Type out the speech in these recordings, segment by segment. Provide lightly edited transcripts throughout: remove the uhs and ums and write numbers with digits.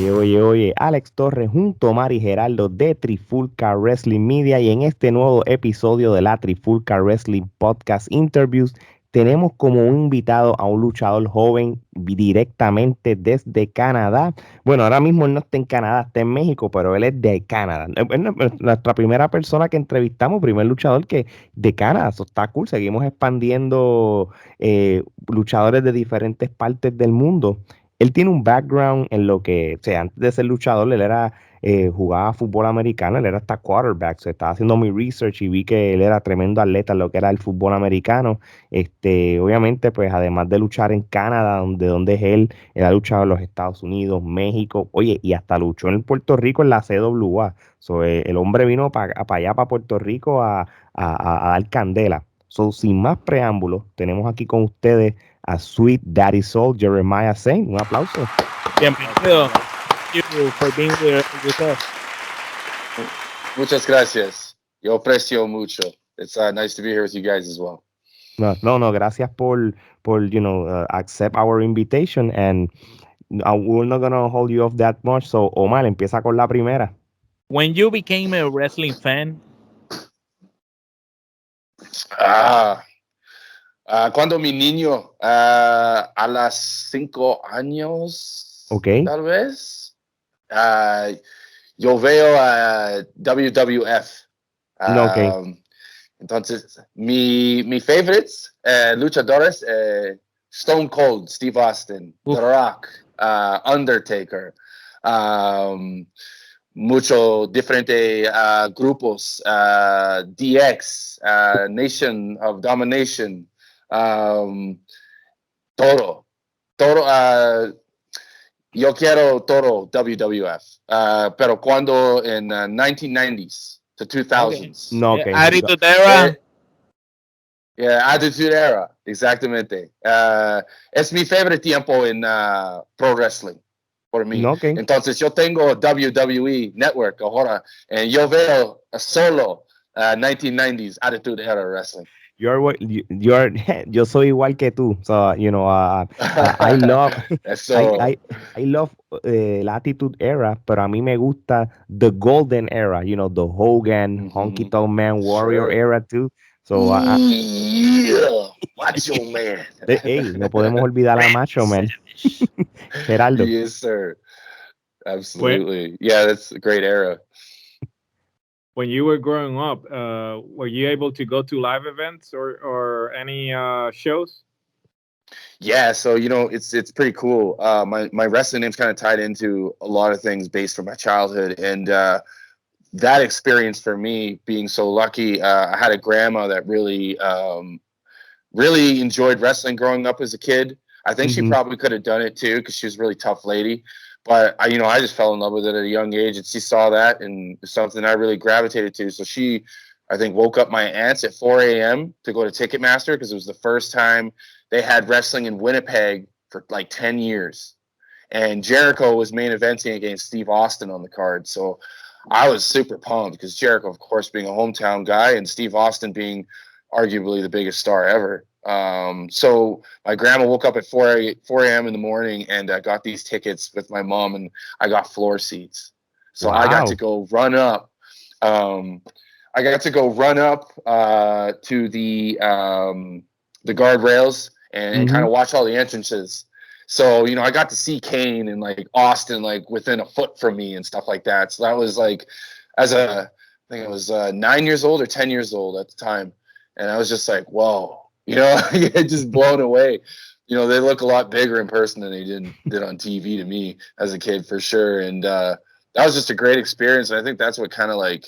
Oye, Alex Torres junto a Omar y Gerardo de Trifulca Wrestling Media y en este nuevo episodio de la Trifulca Wrestling Podcast Interviews tenemos como un invitado a un luchador joven directamente desde Canadá. Bueno, ahora mismo él no está en Canadá, está en México, pero él es de Canadá. Es nuestra primera persona que entrevistamos, primer luchador que de Canadá. Eso está cool. Seguimos expandiendo luchadores de diferentes partes del mundo. Él tiene un background en lo que, o sea, antes de ser luchador, él era, jugaba fútbol americano, él era hasta quarterback. O sea, estaba haciendo mi research y vi que él era tremendo atleta en lo que era el fútbol americano. Obviamente, pues además de luchar en Canadá, donde es él ha luchado en los Estados Unidos, México, oye, y hasta luchó en Puerto Rico en la CWA. So, el hombre vino para allá, para Puerto Rico, a dar candela. So, sin más preámbulos, tenemos aquí con ustedes a Sweet Daddy Soul, Jeremiah Saint. Un aplauso. Bienvenido. Thank you for being here with us. Muchas gracias. Yo aprecio mucho. It's nice to be here with you guys as well. No, gracias por accept our invitation and we're not gonna hold you off that much. So, Omar, empieza con la primera. When you became a wrestling fan, Cuando mi niño, a las 5 años, Okay. tal vez, yo veo a WWF. Okay. Entonces, mi favorites luchadores, Stone Cold, Steve Austin, The Rock, Undertaker, mucho diferente grupos, DX, Nation of Domination, todo, yo quiero todo WWF, pero cuando en 1990s to 2000s. No, okay. Attitude Era. Attitude Era, exactamente. Es mi favorite tiempo en pro wrestling por mí. No, okay. Entonces yo tengo WWE Network ahora y yo veo solo 1990s Attitude Era wrestling. Yo soy igual que tú. So, I love, I love la Attitude Era, pero a mí me gusta the Golden Era, the Hogan, Honky Tonk Man, Warrior Era too. So, Macho Man. Hey, no podemos olvidar a Macho Man. Gerardo. Yes, sir. Absolutely. Yeah, that's a great era. When you were growing up, were you able to go to live events or any shows? Yeah, so it's pretty cool. My wrestling name's kind of tied into a lot of things based from my childhood, and that experience for me being so lucky. I had a grandma that really enjoyed wrestling growing up as a kid. I think she probably could have done it too because she was a really tough lady. But I just fell in love with it at a young age, and she saw that, and it's something I really gravitated to. So she, I think, woke up my aunts at 4 a.m. to go to Ticketmaster because it was the first time they had wrestling in Winnipeg for like 10 years. And Jericho was main eventing against Steve Austin on the card. So I was super pumped because Jericho, of course, being a hometown guy and Steve Austin being arguably the biggest star ever. So my grandma woke up at 4 a.m. in the morning and got these tickets with my mom, and I got floor seats. So I got to go run up. To the guardrails and kind of watch all the entrances. So, I got to see Kane and like Austin, like within a foot from me and stuff like that. So that was like, I think I was 9 years old or 10 years old at the time. And I was just like, whoa, just blown away. They look a lot bigger in person than they did on TV to me as a kid for sure. And that was just a great experience. And I think that's what kind of like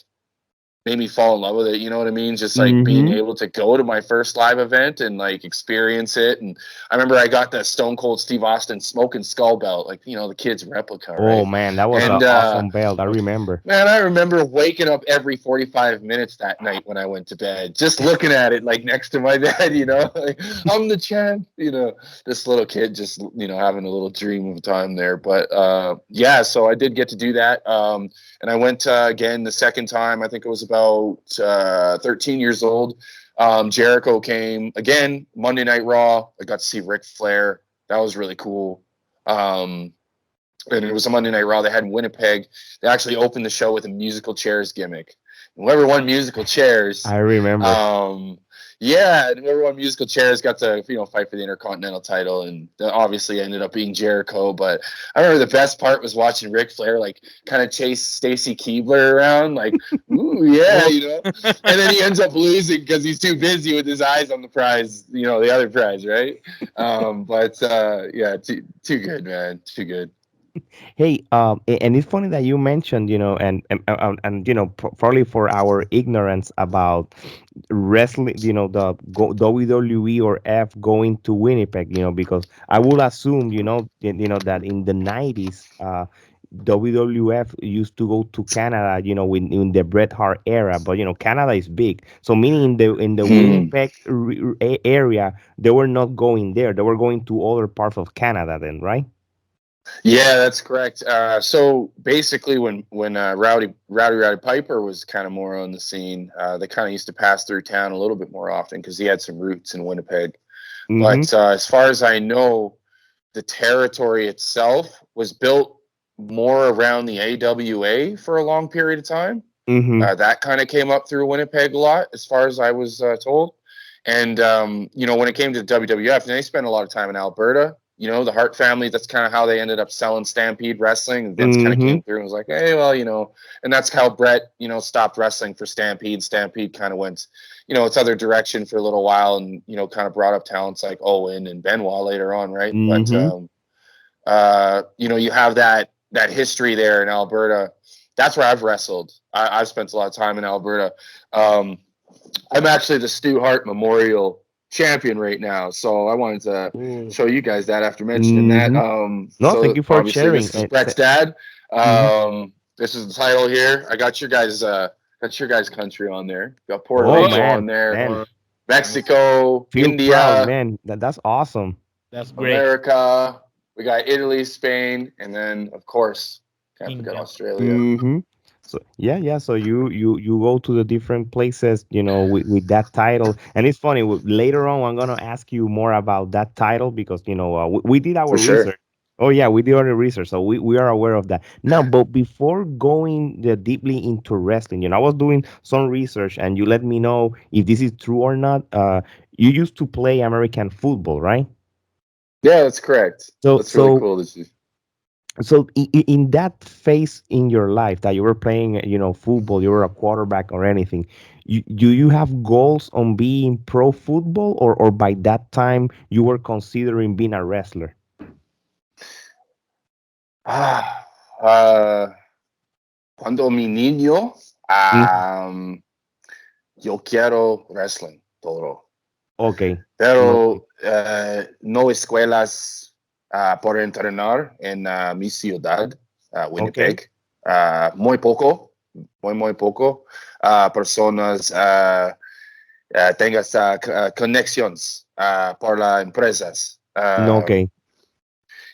made me fall in love with it. You know what I mean? Just like being able to go to my first live event and like experience it. And I remember I got that Stone Cold Steve Austin smoking skull belt, like, the kid's replica. Oh, right? Man, that was an awesome belt. I remember. Man, I remember waking up every 45 minutes that night when I went to bed, just looking at it like next to my bed, like, I'm the champ, this little kid just, having a little dream of time there. But so I did get to do that. And I went again the second time. I think it was about 13 years old. Jericho came again, Monday Night Raw. I got to see Ric Flair. That was really cool. and it was a Monday Night Raw. They had in Winnipeg. They actually opened the show with a musical chairs gimmick. Whoever won musical chairs, I remember. Yeah, and whoever won musical chairs got to fight for the Intercontinental title, and obviously ended up being Jericho. But I remember the best part was watching Ric Flair like kind of chase Stacy Keibler around, like, ooh yeah, and then he ends up losing because he's too busy with his eyes on the prize, the other prize, right? Yeah, too good, man, too good. Hey, and it's funny that you mentioned, probably for our ignorance about wrestling, WWE or F going to Winnipeg, because I would assume, that in the 90s, WWF used to go to Canada, in the Bret Hart era, but Canada is big, so meaning in the Winnipeg area, they were not going there; they were going to other parts of Canada, then, right? Yeah, that's correct. So basically, when Rowdy Piper was kind of more on the scene, they kind of used to pass through town a little bit more often because he had some roots in Winnipeg. Mm-hmm. But as far as I know, the territory itself was built more around the AWA for a long period of time. Mm-hmm. That kind of came up through Winnipeg a lot, as far as I was told. And when it came to the WWF, they spent a lot of time in Alberta. The Hart family, that's kind of how they ended up selling Stampede Wrestling. And Vince kind of came through and was like, hey, well, and that's how Brett, stopped wrestling for Stampede. Stampede kind of went, its other direction for a little while, and, kind of brought up talents like Owen and Benoit later on, right? Mm-hmm. But, you have that history there in Alberta. That's where I've wrestled. I've spent a lot of time in Alberta. I'm actually the Stu Hart Memorial champion right now, so I wanted to show you guys that after mentioning that. No, thank you for sharing. This is Brett's dad. This is the title here. I got your guys country on there. Got Puerto Rico on there, man. Mexico, Feel India, proud, man. That's awesome. That's great. America. We got Italy, Spain, and then of course can't forget India. Australia. So yeah. So you go to the different places, with that title, and it's funny. Later on, I'm gonna ask you more about that title because we did our For sure. research. Oh yeah, we did our research, so we are aware of that. Now, but before going deeply into wrestling, I was doing some research, and you let me know if this is true or not. You used to play American football, right? Yeah, that's correct. So That's really cool to see. So in that phase in your life that you were playing, football, you were a quarterback or anything, do you have goals on being pro football, or by that time you were considering being a wrestler? Cuando mi niño, yo quiero wrestling, todo. Okay. Pero no escuelas por entrenar en mi ciudad, Winnipeg. Muy poco, muy poco. Personas tengas conexiones por las empresas. Okay.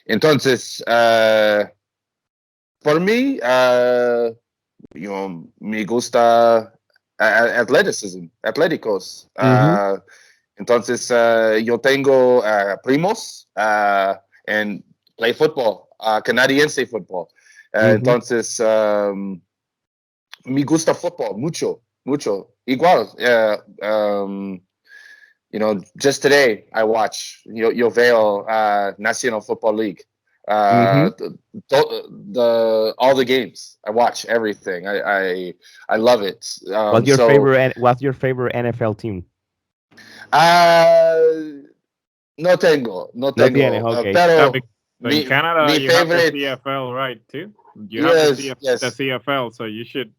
Entonces, por mí, me gusta atléticos. Entonces, yo tengo primos and play football, Canadiense football. Entonces, me gusta football mucho. Igual, just today I watch, yo veo National Football League. All the games. I watch everything. I love it. What's your favorite NFL team? No tengo. Tiene, okay. Pero in Canada, you favorite, have the CFL, right? Too. You have the CFL, so you should.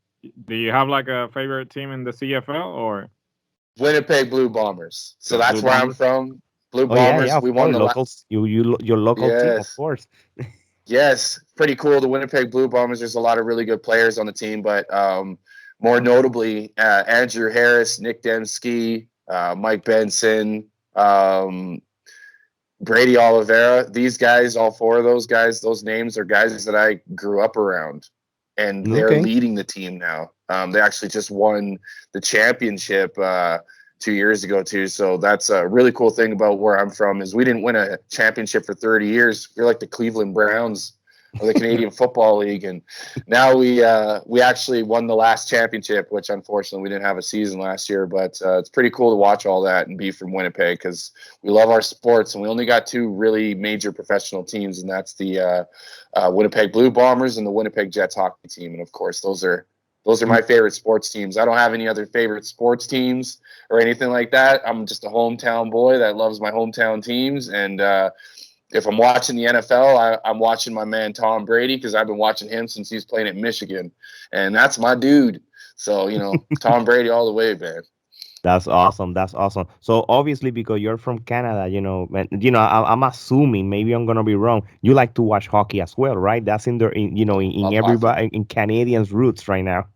Do you have like a favorite team in the CFL or? Winnipeg Blue Bombers. So that's where I'm from. Blue Bombers. Yeah, we won the locals. Your local team, of course. Yes, pretty cool. The Winnipeg Blue Bombers. There's a lot of really good players on the team, but more notably, Andrew Harris, Nick Dembski, Mike Benson, Brady Oliveira. These guys, all four of those guys, those names are guys that I grew up around, and they're leading the team now. They actually just won the championship 2 years ago too. So that's a really cool thing about where I'm from is we didn't win a championship for 30 years. We're like the Cleveland Browns of the Canadian Football League, and now we actually won the last championship, which unfortunately we didn't have a season last year. But it's pretty cool to watch all that and be from Winnipeg because we love our sports, and we only got two really major professional teams, and that's the Winnipeg Blue Bombers and the Winnipeg Jets hockey team, and of course those are my favorite sports teams. I don't have any other favorite sports teams or anything like that. I'm just a hometown boy that loves my hometown teams. And if I'm watching the NFL, I'm watching my man Tom Brady because I've been watching him since he's playing at Michigan. And that's my dude. So, Tom Brady all the way, man. That's awesome. That's awesome. So obviously, because you're from Canada, I'm assuming, maybe I'm gonna be wrong. You like to watch hockey as well, right? That's in Love everybody hockey. in Canadians' roots right now.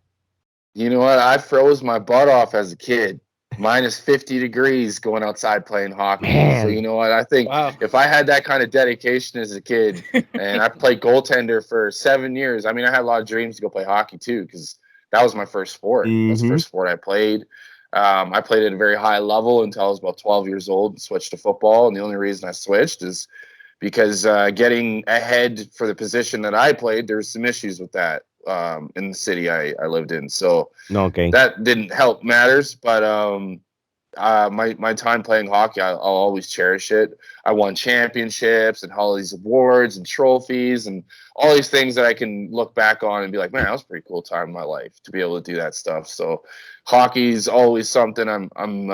You know what? I froze my butt off as a kid. Minus 50 degrees going outside playing hockey. Man. So you know what? I think if I had that kind of dedication as a kid, and I played goaltender for 7 years, I mean, I had a lot of dreams to go play hockey too, because that was my first sport. That's the first sport I played. I played at a very high level until I was about 12 years old and switched to football. And the only reason I switched is because getting ahead for the position that I played, there was some issues with that in the city I lived in. So that didn't help matters. But my time playing hockey, I'll always cherish it. I won championships and all these awards and trophies and all these things that I can look back on and be like, man, that was a pretty cool time in my life to be able to do that stuff. So hockey's always something I'm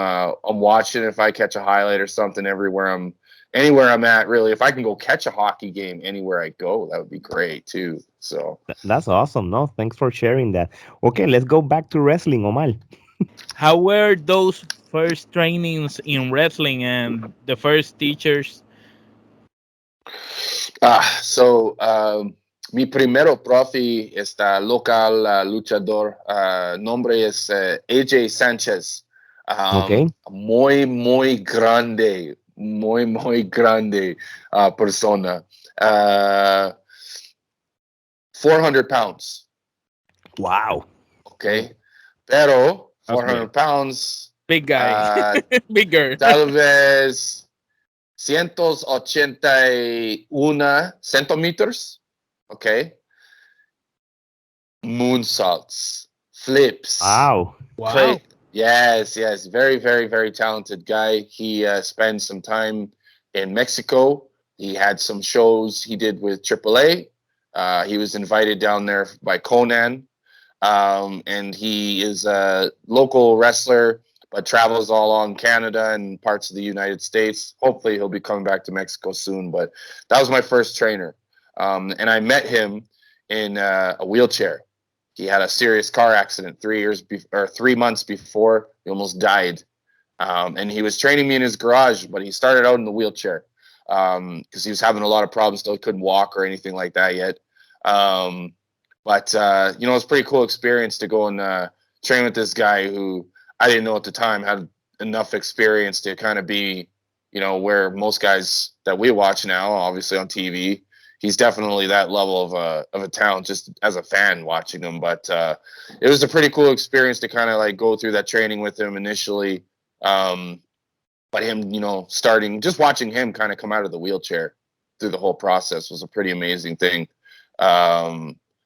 watching. If I catch a highlight or something anywhere I'm at, really, if I can go catch a hockey game anywhere I go, that would be great too. So that's awesome. No, thanks for sharing that. Okay, let's go back to wrestling, Omar. How were those first trainings in wrestling and the first teachers? Mi primero profe local luchador, nombre es AJ Sánchez. Muy grande persona. 400 pounds. Wow. Okay. Pero 400 pounds. Big guy. Bigger. Tal vez 181 centimeters. Okay. Moonsaults. Flips. Wow. Yes. Very, very, very talented guy. He spent some time in Mexico. He had some shows he did with AAA. He was invited down there by Conan. And he is a local wrestler, but travels all along Canada and parts of the United States. Hopefully he'll be coming back to Mexico soon. But that was my first trainer. And I met him in a wheelchair. He had a serious car accident 3 months before. He almost died. And he was training me in his garage, but he started out in the wheelchair because he was having a lot of problems. Still couldn't walk or anything like that yet. But it was a pretty cool experience to go and train with this guy who I didn't know at the time had enough experience to kind of be, where most guys that we watch now, obviously on TV, he's definitely that level of a talent just as a fan watching him. But it was a pretty cool experience to kind of like go through that training with him initially. But him, starting, just watching him kind of come out of the wheelchair through the whole process was a pretty amazing thing.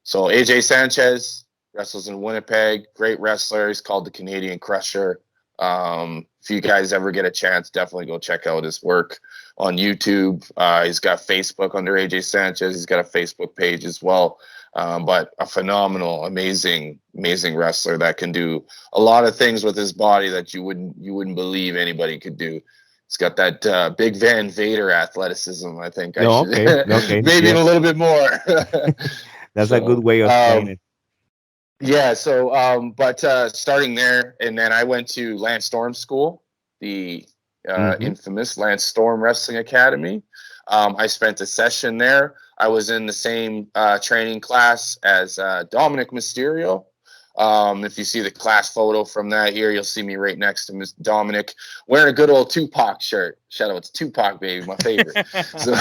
So AJ Sanchez wrestles in Winnipeg, great wrestler. He's called the Canadian Crusher. If you guys ever get a chance, definitely go check out his work on YouTube. He's got Facebook under AJ Sanchez. He's got a Facebook page as well. But a phenomenal, amazing wrestler that can do a lot of things with his body that you wouldn't believe anybody could do. He's got that Big Van Vader athleticism, I think. Okay. Maybe a little bit more. That's a good way of saying it. Yeah, so but starting there, and then I went to Lance Storm School, the infamous Lance Storm Wrestling Academy. I spent a session there. I was in the same training class as Dominic Mysterio. If you see the class photo from that here, you'll see me right next to Miss Dominic wearing a good old Tupac shirt. Shout out to Tupac, baby, my favorite. So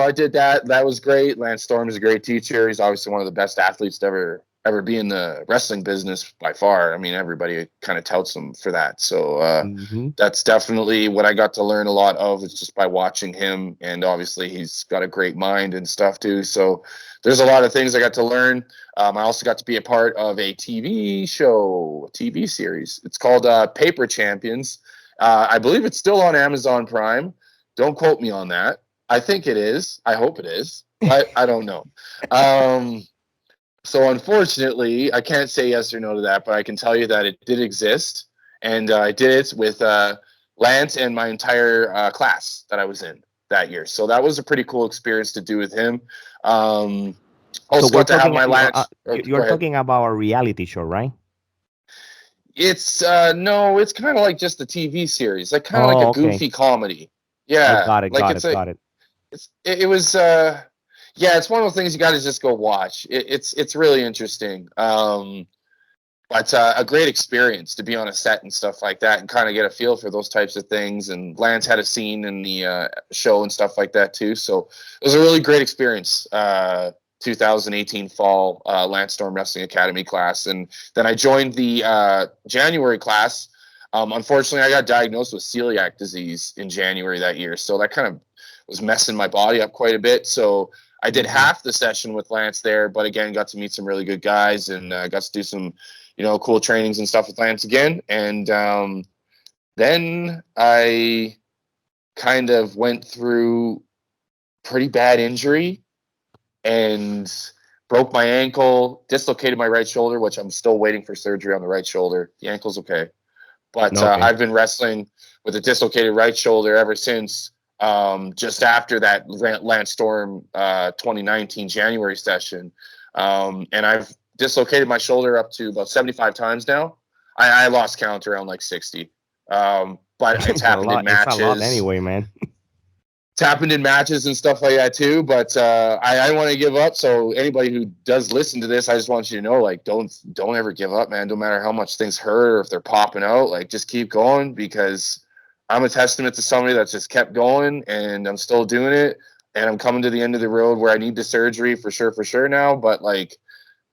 I did that. That was great. Lance Storm is a great teacher. He's obviously one of the best athletes to ever ever be in the wrestling business by far. I mean, everybody kind of touts him for that. So that's definitely what I got to learn a lot of, is just by watching him. And obviously he's got a great mind and stuff too. So there's a lot of things I got to learn. I also got to be a part of a TV show, a TV series. It's called Paper Champions. I believe it's still on Amazon Prime. Don't quote me on that. I think it is. I hope it is. But I don't know. So unfortunately, I can't say yes or no to that, but I can tell you that it did exist. And I did it with Lance and my entire class that I was in that year. So that was a pretty cool experience to do with him. Also so got to have my Lance. You're talking about a reality show, right? It's no, it's kind of like just a TV series, like kind of like a goofy comedy. Yeah, got it. It was yeah, it's one of those things you got to just go watch. It's really interesting. But a great experience to be on a set and stuff like that, and kind of get a feel for those types of things. And Lance had a scene in the show and stuff like that too. So it was a really great experience. 2018 fall Lance Storm Wrestling Academy class, and then I joined the January class. Unfortunately, I got diagnosed with celiac disease in January that year, so that kind of was messing my body up quite a bit. So I did half the session with Lance there, but again, got to meet some really good guys and got to do some, cool trainings and stuff with Lance again. And then I kind of went through pretty bad injury and broke my ankle, dislocated my right shoulder, which I'm still waiting for surgery on the right shoulder. The ankle's okay. But I've been wrestling with a dislocated right shoulder ever since. Just after that Lance Storm 2019 January session. And I've dislocated my shoulder up to about 75 times now. I lost count around like 60. But it's happened in matches. It's a lot anyway, man. It's happened in matches and stuff like that too. But I don't want to give up. So anybody who does listen to this, I just want you to know, like, don't ever give up, man. No matter how much things hurt or if they're popping out, like, just keep going, because I'm a testament to somebody that's just kept going, and I'm still doing it, and I'm coming to the end of the road where I need the surgery for sure now. But like,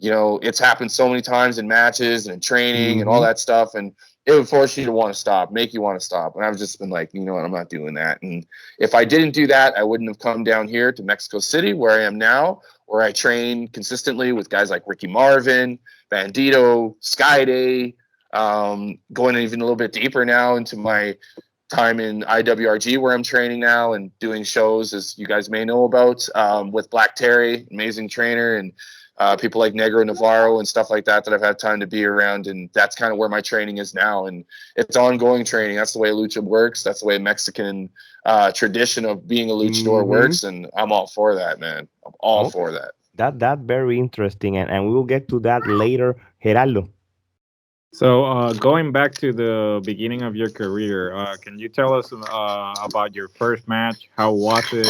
it's happened so many times in matches and in training and all that stuff, and it would force you to want to stop, make you want to stop. And I've just been like, you know what, I'm not doing that. And if I didn't do that, I wouldn't have come down here to Mexico City, where I am now, where I train consistently with guys like Ricky Marvin, Bandito, Skyday, going even a little bit deeper now into my time in IWRG, where I'm training now and doing shows, as you guys may know about, with Black Terry, amazing trainer, and people like Negro Navarro and stuff like that I've had time to be around. And that's kind of where my training is now. And it's ongoing training. That's the way lucha works. That's the way Mexican tradition of being a luchador works. And I'm all for that, man. I'm all for that. That's very interesting. And we will get to that later. Gerardo. So going back to the beginning of your career, can you tell us about your first match? How was it?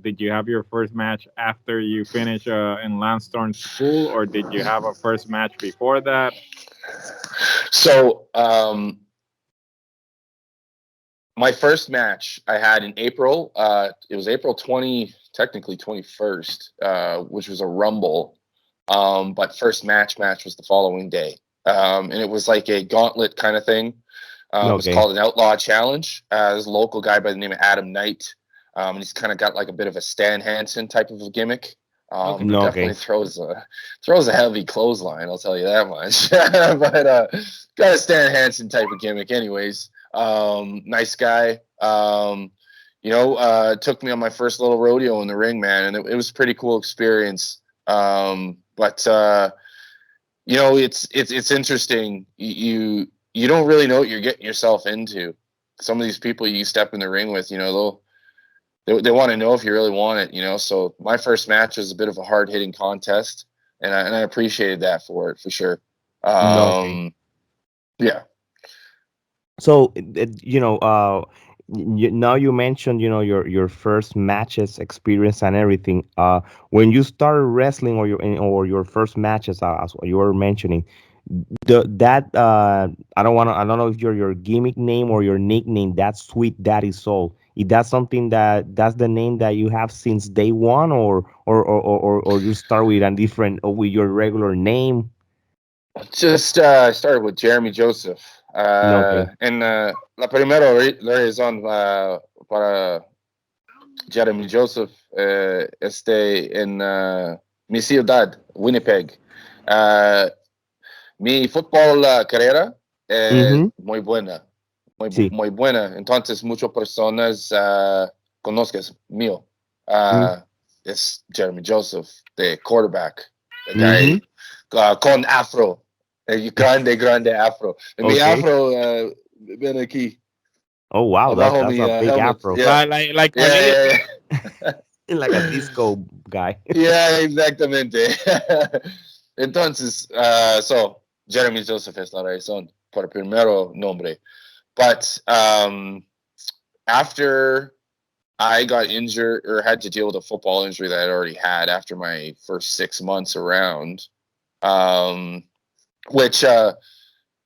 Did you have your first match after you finished in Lance Storm school, or did you have a first match before that? So my first match I had in April. It was April 21st, which was a Rumble. But first match was the following day. And it was like a gauntlet kind of thing. It was called an Outlaw Challenge. There's a local guy by the name of Adam Knight. And he's kind of got like a bit of a Stan Hansen type of a gimmick. Definitely throws a heavy clothesline, I'll tell you that much. But got a Stan Hansen type of gimmick anyways. Nice guy. Took me on my first little rodeo in the ring, man. And it was a pretty cool experience. But it's interesting. You don't really know what you're getting yourself into. Some of these people you step in the ring with, they want to know if you really want it, So my first match was a bit of a hard hitting contest, and I appreciated that for sure. Yeah. So now you mentioned your first matches experience and everything. When you started wrestling, or your first matches, as you were mentioning, I don't know if your gimmick name or your nickname, that's Sweet Daddy Soul. Is that something that's the name that you have since day one, or you start with a different or with your regular name? Just started with Jeremy Joseph. No, okay. And la primera razón para Jeremy Joseph en mi ciudad, Winnipeg. Mi fútbol carrera muy buena, Sí. muy buena. Entonces, muchas personas conozcas mío. Es Jeremy Joseph, the quarterback, the guy con afro, grande afro. And mi afro, ven aquí. Oh wow, that's a big helmet. afro. Yeah. Like Yeah. Like a disco guy. Yeah, exactamente. Entonces, so Jeremy Joseph es la razón por el primero nombre. But after I got injured or had to deal with a football injury that I'd already had after my first 6 months around, which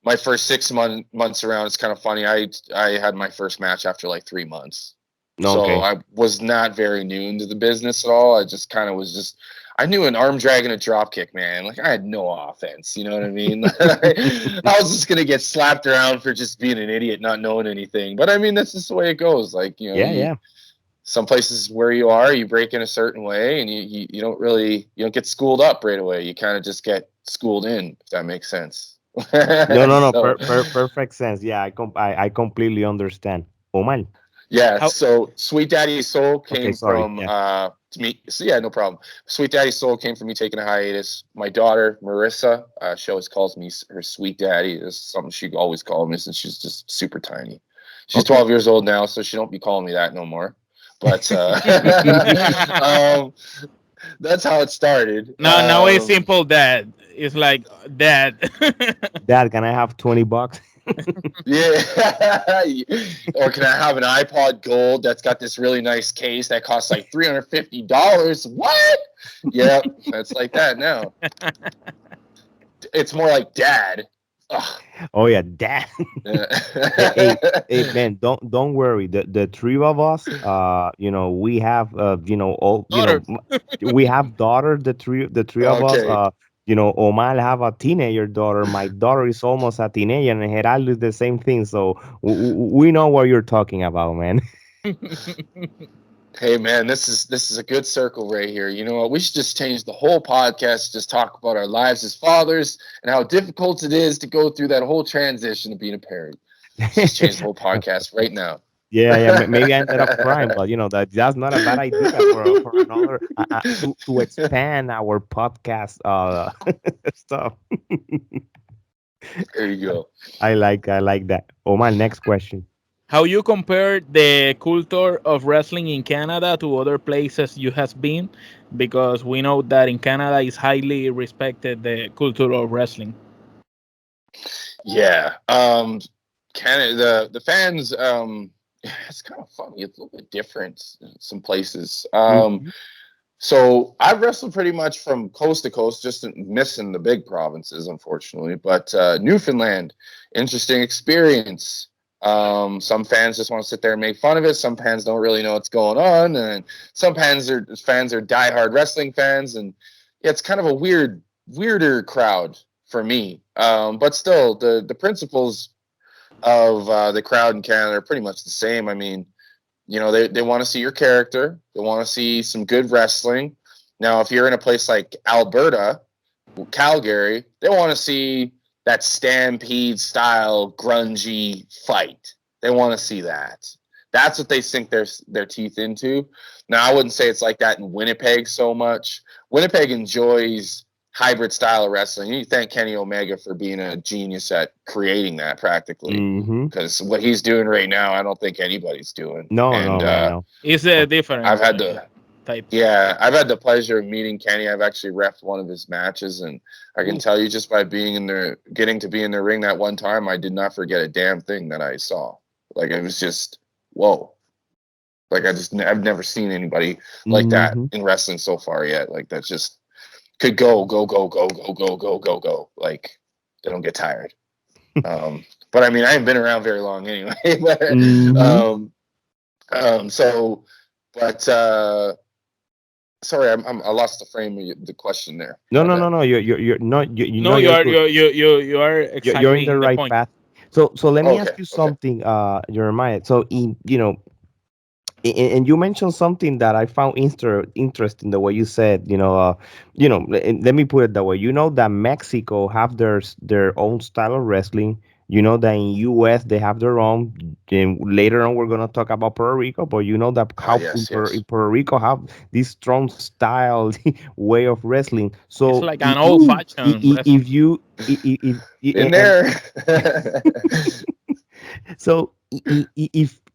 my first 6 months around, it's kind of funny. I had my first match after like 3 months. Okay. So I was not very new into the business at all. I just kind of was I knew an arm drag and a drop kick, man. Like I had no offense, you know what I mean? I was just gonna get slapped around for just being an idiot, not knowing anything. But I mean, that's just the way it goes. Like, you know, some places where you are, you break in a certain way, and you don't get schooled up right away. You kind of just get schooled in, if that makes sense. No. So, perfect sense. Yeah, I completely understand. Omar. Yeah, so Sweet Daddy Soul came from me. So yeah, no problem. Sweet Daddy Soul came from me taking a hiatus. My daughter Marissa, she always calls me her Sweet Daddy. It's something she always called me since she's just super tiny. She's 12 years old now, so she don't be calling me that no more. But that's how it stared. Now it's simple, Dad. It's like, Dad. Dad, can I have $20? Yeah. Or can I have an iPod Gold that's got this really nice case that costs like $350? What? Yeah, that's like that now. It's more like Dad. Ugh. Oh yeah, Dad. hey, man, don't worry. The three of us, we have all we have daughters. The three of us. Omar have a teenager daughter. My daughter is almost a teenager, and Gerardo is the same thing. So we know what you're talking about, man. Hey man, this is a good circle right here. You know what? We should just change the whole podcast. Just talk about our lives as fathers and how difficult it is to go through that whole transition of being a parent. Just change the whole podcast right now. Yeah. Maybe I ended up crying, but that's not a bad idea for another to expand our podcast stuff. There you go. I like that. Oh, my next question. How you compare the culture of wrestling in Canada to other places you has been? Because we know that in Canada is highly respected, the culture of wrestling. Yeah. Canada, the fans, it's kind of funny. It's a little bit different in some places. So I've wrestled pretty much from coast to coast, just missing the big provinces, unfortunately. But Newfoundland, interesting experience. Some fans just want to sit there and make fun of it. Some fans don't really know what's going on, and some fans are diehard wrestling fans, and yeah, it's kind of a weirder crowd for me. But still, the principles of the crowd in Canada are pretty much the same. I mean, they want to see your character. They want to see some good wrestling. Now, if you're in a place like Alberta, Calgary, they want to see that stampede style grungy fight. They want to see that. That's what they sink their teeth into. Now, I wouldn't say it's like that in Winnipeg so much. Winnipeg enjoys hybrid style of wrestling. You thank Kenny Omega for being a genius at creating that practically. Because what he's doing right now, I don't think anybody's doing. No. It's different. I've had the type. Yeah, I've had the pleasure of meeting Kenny. I've actually refed one of his matches, and I can tell you just by getting to be in the ring that one time, I did not forget a damn thing that I saw. Like, it was just, whoa. Like, I've never seen anybody like that in wrestling so far yet. Like, that's just could go. Like, they don't get tired. But I mean, I haven't been around very long anyway. But So, but sorry, I lost the frame of the question there. No, My no, bad. no, no. You're not. No, You're good. you are You're in exactly the in the right point. path. So let me Okay, ask you okay. something, Jeremiah. So and you mentioned something that I found interesting the way you said, let me put it that way. You know that Mexico have their own style of wrestling. You know that in US they have their own. And later on we're gonna talk about Puerto Rico, but you know that Ah, how yes, In yes. Puerto Rico have this strong style way of wrestling. It's So like an old fashioned if wrestling. you Been and there. so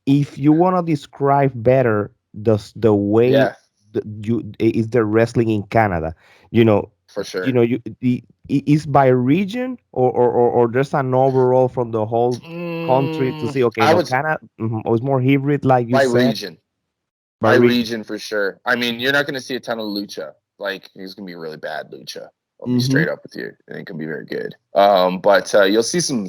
if you want to describe better the way Yeah, is the wrestling in Canada, you know, for sure. is by region or there's an overall from the whole country to see okay I no would Canada or it's more hybrid like you by said region. by By region. region for sure. I mean, you're not going to see a ton of lucha. Like, it's going to be really bad lucha. I'll be Mm-hmm. straight up with you. It can be very good. But you'll see some.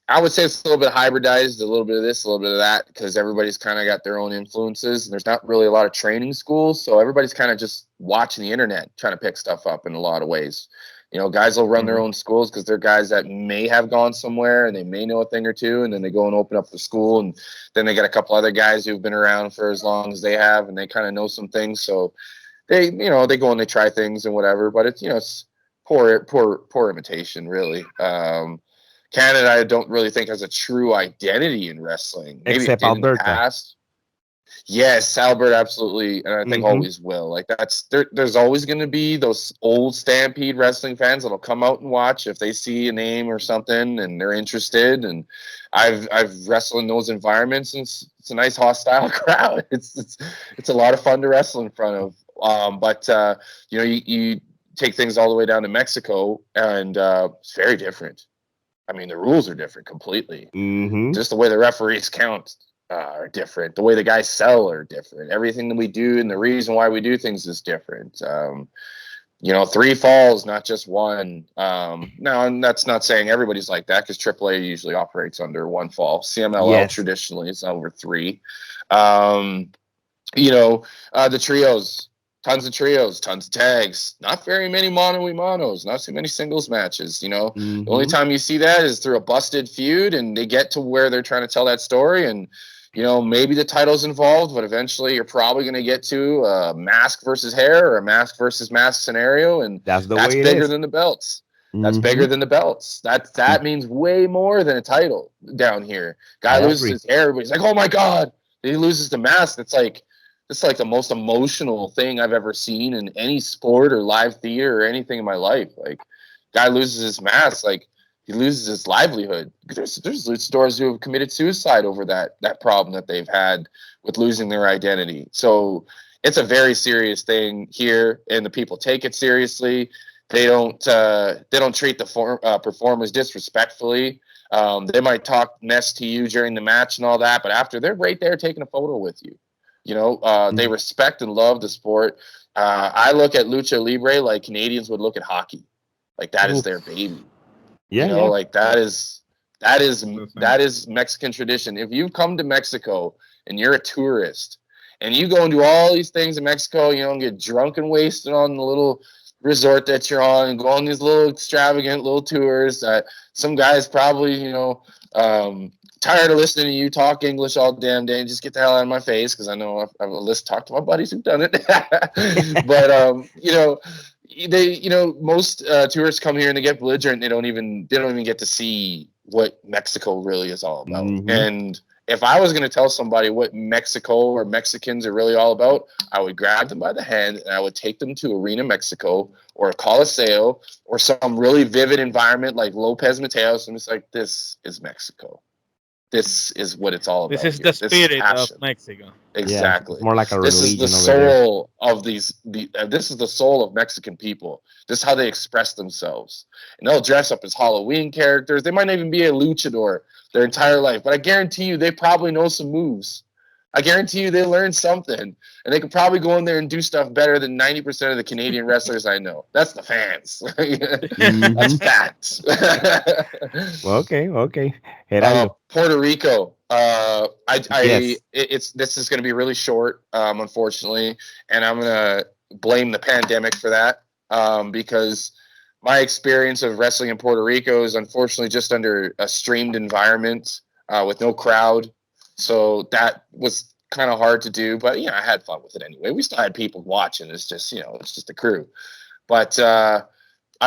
I would say it's a little bit hybridized, a little bit of this, a little bit of that, because everybody's kind of got their own influences. And there's not really a lot of training schools, so everybody's kind of just watching the internet, trying to pick stuff up in a lot of ways. Guys will run their Mm-hmm. own schools because they're guys that may have gone somewhere and they may know a thing or two, and then they go and open up the school, and then they got a couple other guys who've been around for as long as they have, and they kind of know some things. So they go and they try things and whatever, but it's poor imitation, really. Canada, I don't really think has a true identity in wrestling. Maybe it Except did in the Alberta. past. Yes, Albert, absolutely, and I think Mm-hmm. always will. Like that's there's always going to be those old Stampede wrestling fans that'll come out and watch if they see a name or something and they're interested. And I've wrestled in those environments, and it's a nice hostile crowd. It's a lot of fun to wrestle in front of. But you take things all the way down to Mexico, and it's very different. I mean, the rules are different completely. Mm-hmm. Just the way the referees count are different. The way the guys sell are different. Everything that we do and the reason why we do things is different. 3 falls, not just one. Now, and that's not saying everybody's like that because AAA usually operates under 1 fall. CMLL Yes. traditionally is over 3. The trios. Tons of trios, tons of tags, not very many monos, not too many singles matches. The only Mm-hmm. time you see that is through a busted feud and they get to where they're trying to tell that story. And, maybe the title's involved, but eventually you're probably going to get to a mask versus hair or a mask versus mask scenario. And That's the that's way it bigger is. than the belts. That's Mm-hmm. bigger than the belts. That means way more than a title down here. Guy I loses agree. his hair, everybody's like, oh my God. Then he loses the mask. It's like the most emotional thing I've ever seen in any sport or live theater or anything in my life. Like, guy loses his mask, like he loses his livelihood. There's luchadors who have committed suicide over that problem that they've had with losing their identity. So it's a very serious thing here, and the people take it seriously. They don't treat the performers disrespectfully. They might talk mess to you during the match and all that, but after they're right there taking a photo with you. They respect and love the sport. I look at lucha libre like Canadians would look at hockey. Like that is Oof. their baby. Yeah, yeah. Like that is Listen. Mexican tradition. If you come to Mexico and you're a tourist and you go and do all these things in Mexico, and get drunk and wasted on the little resort that you're on and go on these little extravagant little tours. Some guys probably, tired of listening to you talk English all damn day and just get the hell out of my face because I know I've talked to my buddies who've done it. But most tourists come here and they get belligerent. They don't even get to see what Mexico really is all about. Mm-hmm. And if I was going to tell somebody what Mexico or Mexicans are really all about, I would grab them by the hand and I would take them to Arena Mexico or a Coliseo or some really vivid environment like Lopez Mateos. And it's like, this is Mexico. This is what it's all about. This is here. the This is spirit of passion. Mexico. Yeah, Exactly. it's more like a This is the religion over there. soul of this is the soul of Mexican people. This is how they express themselves. And they'll dress up as Halloween characters. They might not even be a luchador their entire life, but I guarantee you they probably know some moves. I guarantee you they learned something, and they could probably go in there and do stuff better than 90% of the Canadian wrestlers I know. That's the fans. Mm-hmm. That's facts. Okay, okay. Gerardo. Puerto Rico. Yes. This is going to be really short, unfortunately, and I'm going to blame the pandemic for that, because my experience of wrestling in Puerto Rico is unfortunately just under a streamed environment with no crowd, so that was kind of hard to do. But I had fun with it anyway. We still had people watching. It's just it's just a crew. But I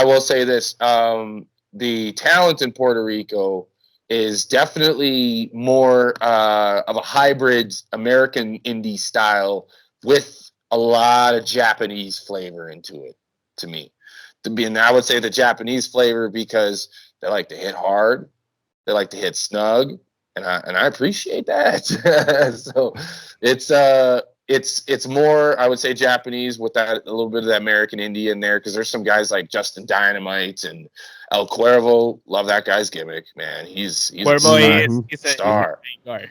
will say this: the talent in Puerto Rico is definitely more of a hybrid American indie style with a lot of Japanese flavor into it, to me. And I would say the Japanese flavor because they like to hit hard, they like to hit snug, and I appreciate that. So it's more, I would say, Japanese with that a little bit of that American indie in there, because there's some guys like Justin Dynamite and El Cuervo. Love that guy's gimmick, man. He's Cuervo is star. a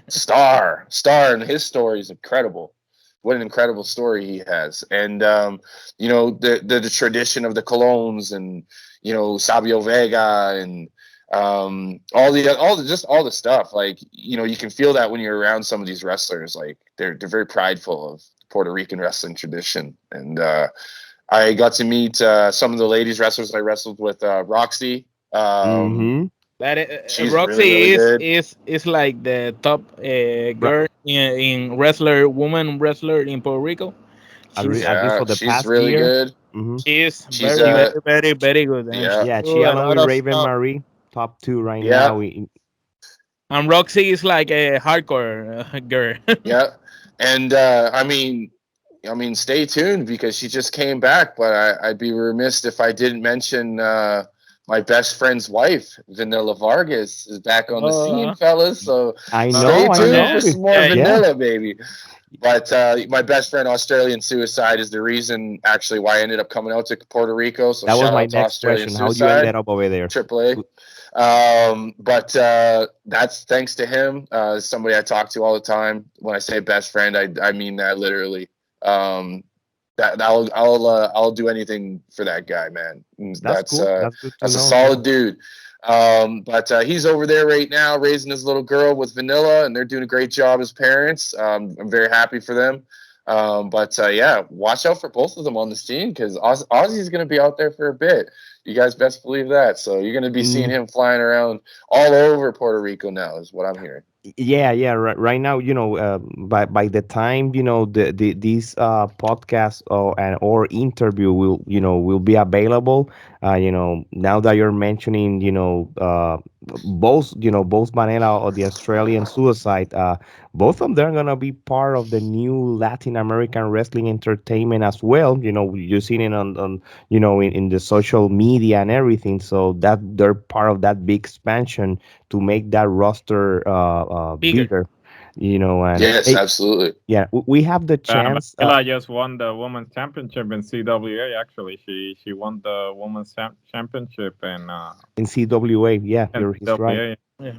star, and his story is incredible. What an incredible story he has. And the tradition of the Colones and Sabio Vega and all the stuff, like you can feel that when you're around some of these wrestlers. Like they're very prideful of Puerto Rican wrestling tradition. And I got to meet some of the ladies wrestlers I wrestled with, Roxy. She's Roxy really, really is like the top girl in woman wrestler in Puerto Rico. At least for the she's past really year. good. She's She's very, very, very good. And yeah, she She do a along lot with of Raven stuff. Marie, top 2 right yeah, now. And Roxy is like a hardcore girl. yeah. And stay tuned, because she just came back. But I'd be remiss if I didn't mention my best friend's wife, Vanilla Vargas, is back on the scene, fellas. So I stay know, I tuned know. for some more Yeah, Vanilla, baby. But my best friend, Australian Suicide, is the reason actually why I ended up coming out to Puerto Rico. So That was shout my out to next Australian question. How you Suicide, ended up over there? AAA. But that's thanks to him. Somebody I talk to all the time. When I say best friend, I mean that literally. I'll do anything for that guy, man. That's cool. That's good to That's a know. solid dude. But he's over there right now raising his little girl with Vanilla, and they're doing a great job as parents. I'm very happy for them. But watch out for both of them on the scene, because Ozzy's going to be out there for a bit. You guys best believe that. So you're going to be seeing him flying around all over Puerto Rico now, is what I'm hearing. Yeah. Right now, by the time these podcast or interview will be available. Now that you're mentioning, both Manila or the Australian Suicide, both of them are gonna be part of the new Latin American wrestling entertainment as well. You've seen it on in the social media and everything. So that they're part of that big expansion to make that roster bigger. bigger. And Yes, absolutely. yeah, we have the chance. Manila just won the women's championship in CWA. Actually, she won the women's championship In CWA, yeah, he's right. CWA. Yeah.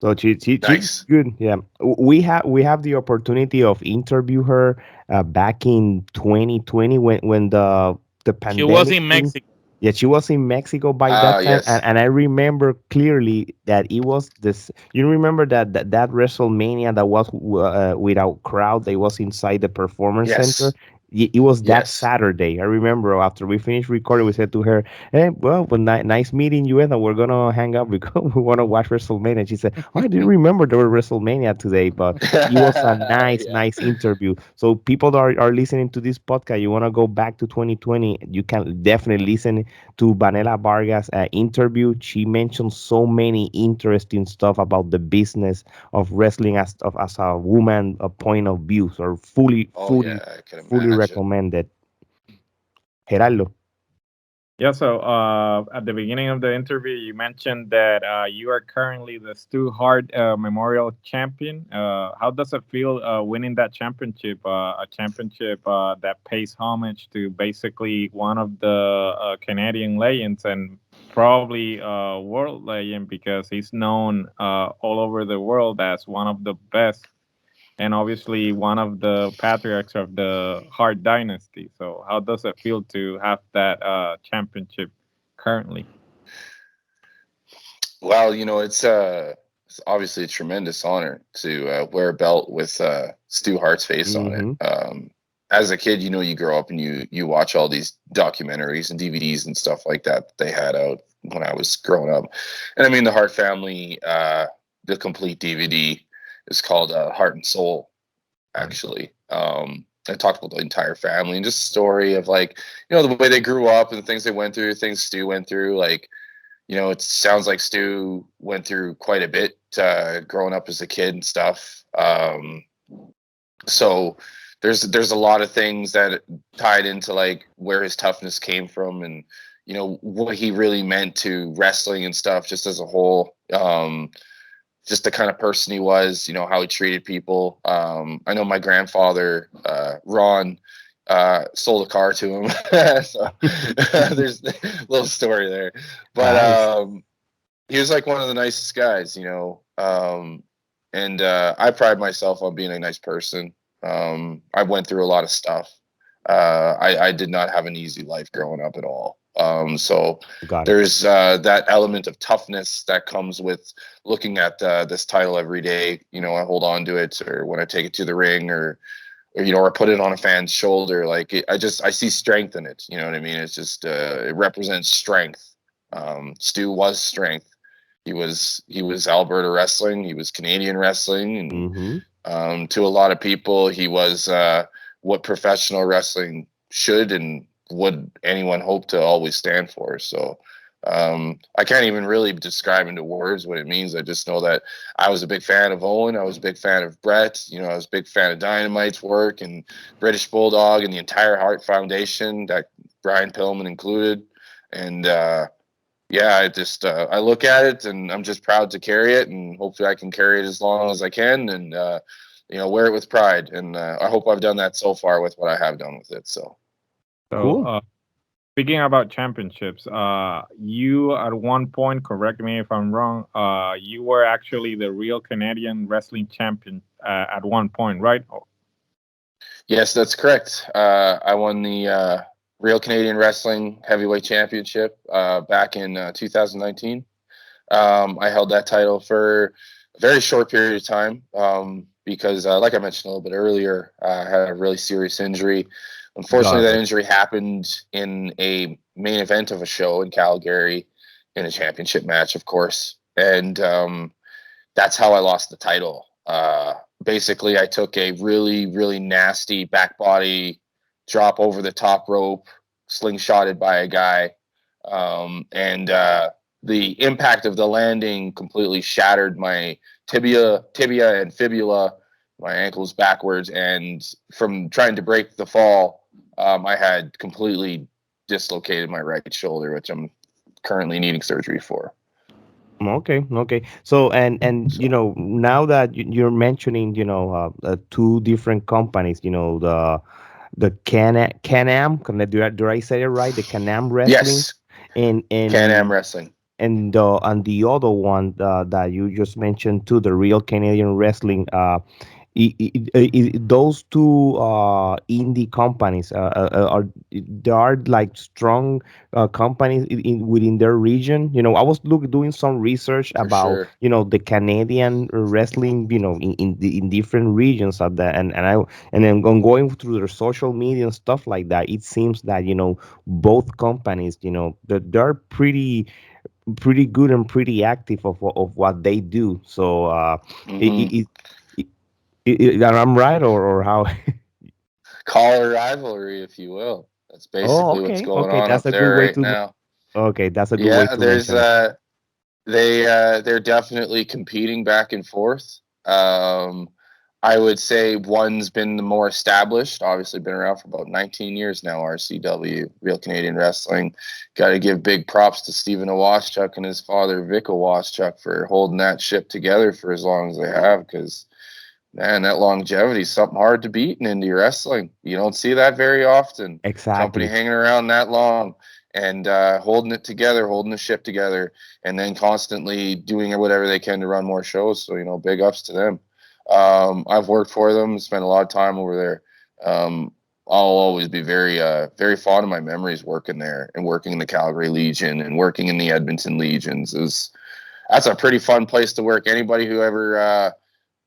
So she's Nice. good. Yeah, we have the opportunity of interview her back in 2020 when the She was pandemic in thing. Mexico. Yeah, she was in Mexico by that time, and, Yes. and I remember clearly that it was this. You remember that WrestleMania that was without crowd. They was inside the performance center. Yes. It was that Yes. Saturday. I remember after we finished recording, we said to her, "Hey, well, nice meeting you, and we're gonna hang out because we want to watch WrestleMania." And she said, "Oh, I didn't remember there was WrestleMania today, but it was a nice, Yeah. nice interview." So people that are listening to this podcast, you want to go back to 2020, you can definitely listen to Vanilla Vargas' interview. She mentioned so many interesting stuff about the business of wrestling as a woman, a point of view. So fully, Oh fully, yeah, I can fully imagine. recommended. Gerardo. Yeah, so at the beginning of the interview, you mentioned that you are currently the Stu Hart Memorial Champion. How does it feel winning that championship? A championship that pays homage to basically one of the Canadian legends and probably world legend, because he's known all over the world as one of the best and obviously one of the patriarchs of the Hart dynasty. So, how does it feel to have that championship currently? Well, it's obviously a tremendous honor to wear a belt with Stu Hart's face on Mm-hmm. it. As a kid, you grow up and you watch all these documentaries and DVDs and stuff like that they had out when I was growing up. And I mean, the Hart family, the complete DVD is called Heart and Soul, actually. I talked about the entire family and just a story of like, the way they grew up and the things they went through, things Stu went through. Like, it sounds like Stu went through quite a bit growing up as a kid and stuff. So there's a lot of things that tied into like where his toughness came from and what he really meant to wrestling and stuff just as a whole. Just the kind of person he was, how he treated people. I know my grandfather, Ron, sold a car to him. So there's a little story there. But Nice. he was like one of the nicest guys, and I pride myself on being a nice person. I went through a lot of stuff. I did not have an easy life growing up at all. So Got it. there's that element of toughness that comes with looking at this title every day. I hold on to it, or when I take it to the ring, or put it on a fan's shoulder. Like I see strength in it. You know what I mean? It's just it represents strength. Stu was strength. He was Alberta wrestling. He was Canadian wrestling, and Mm-hmm. to a lot of people, he was what professional wrestling should and would anyone hope to always stand for. So I can't even really describe into words what it means. I just know that I was a big fan of Owen. I was a big fan of Brett. I was a big fan of Dynamite's work and British Bulldog and the entire Hart Foundation, that Brian Pillman included. And yeah, I look at it and I'm just proud to carry it, and hopefully I can carry it as long as I can, and wear it with pride. And I hope I've done that so far with what I have done with it. So Cool. Speaking about championships, you at one point, correct me if I'm wrong, you were actually the real Canadian wrestling champion at one point, right? yes, that's correct. I won the Real Canadian Wrestling Heavyweight Championship back in 2019. I held that title for a very short period of time because, like I mentioned a little bit earlier, I had a really serious injury. Unfortunately, Got that it. injury happened in a main event of a show in Calgary in a championship match, of course. And that's how I lost the title. Basically, I took a really, really nasty back body drop over the top rope, slingshotted by a guy. And the impact of the landing completely shattered my tibia and fibula, my ankles backwards. And from trying to break the fall, I had completely dislocated my right shoulder, which I'm currently needing surgery for. Okay, okay. So So, now that you're mentioning, two different companies, the Can-Am, do I say it right? The Can-Am Wrestling, yes, and Can-Am and Wrestling. and the other one that you just mentioned too, the Real Canadian Wrestling. Those two indie companies they are like strong companies within their region. I was doing some research For about sure. the Canadian wrestling, in different regions of that, and then going through their social media and stuff like that. It seems that both companies, they're pretty good and pretty active of what they do. So Hmm. it, I'm right, or how? Call a rivalry, if you will. That's Oh, basically what's okay, going okay. on That's up a good there way right to. now. Okay, that's a good way Yeah, to there's mention it. they're definitely competing back and forth. I would say one's been the more established, obviously been around for about 19 years now, RCW, Real Canadian Wrestling. Got to give big props to Stephen Owaschuk and his father, Vic Owaschuk, for holding that ship together for as long as they have, because, man, that longevity is something hard to beat in indie wrestling. You don't see that very often. Company Exactly. hanging around that long and holding it together, holding the ship together, and then constantly doing whatever they can to run more shows. So, big ups to them. I've worked for them, spent a lot of time over there. I'll always be very, very fond of my memories working there and working in the Calgary Legion and working in the Edmonton Legions. that's a pretty fun place to work. Anybody who ever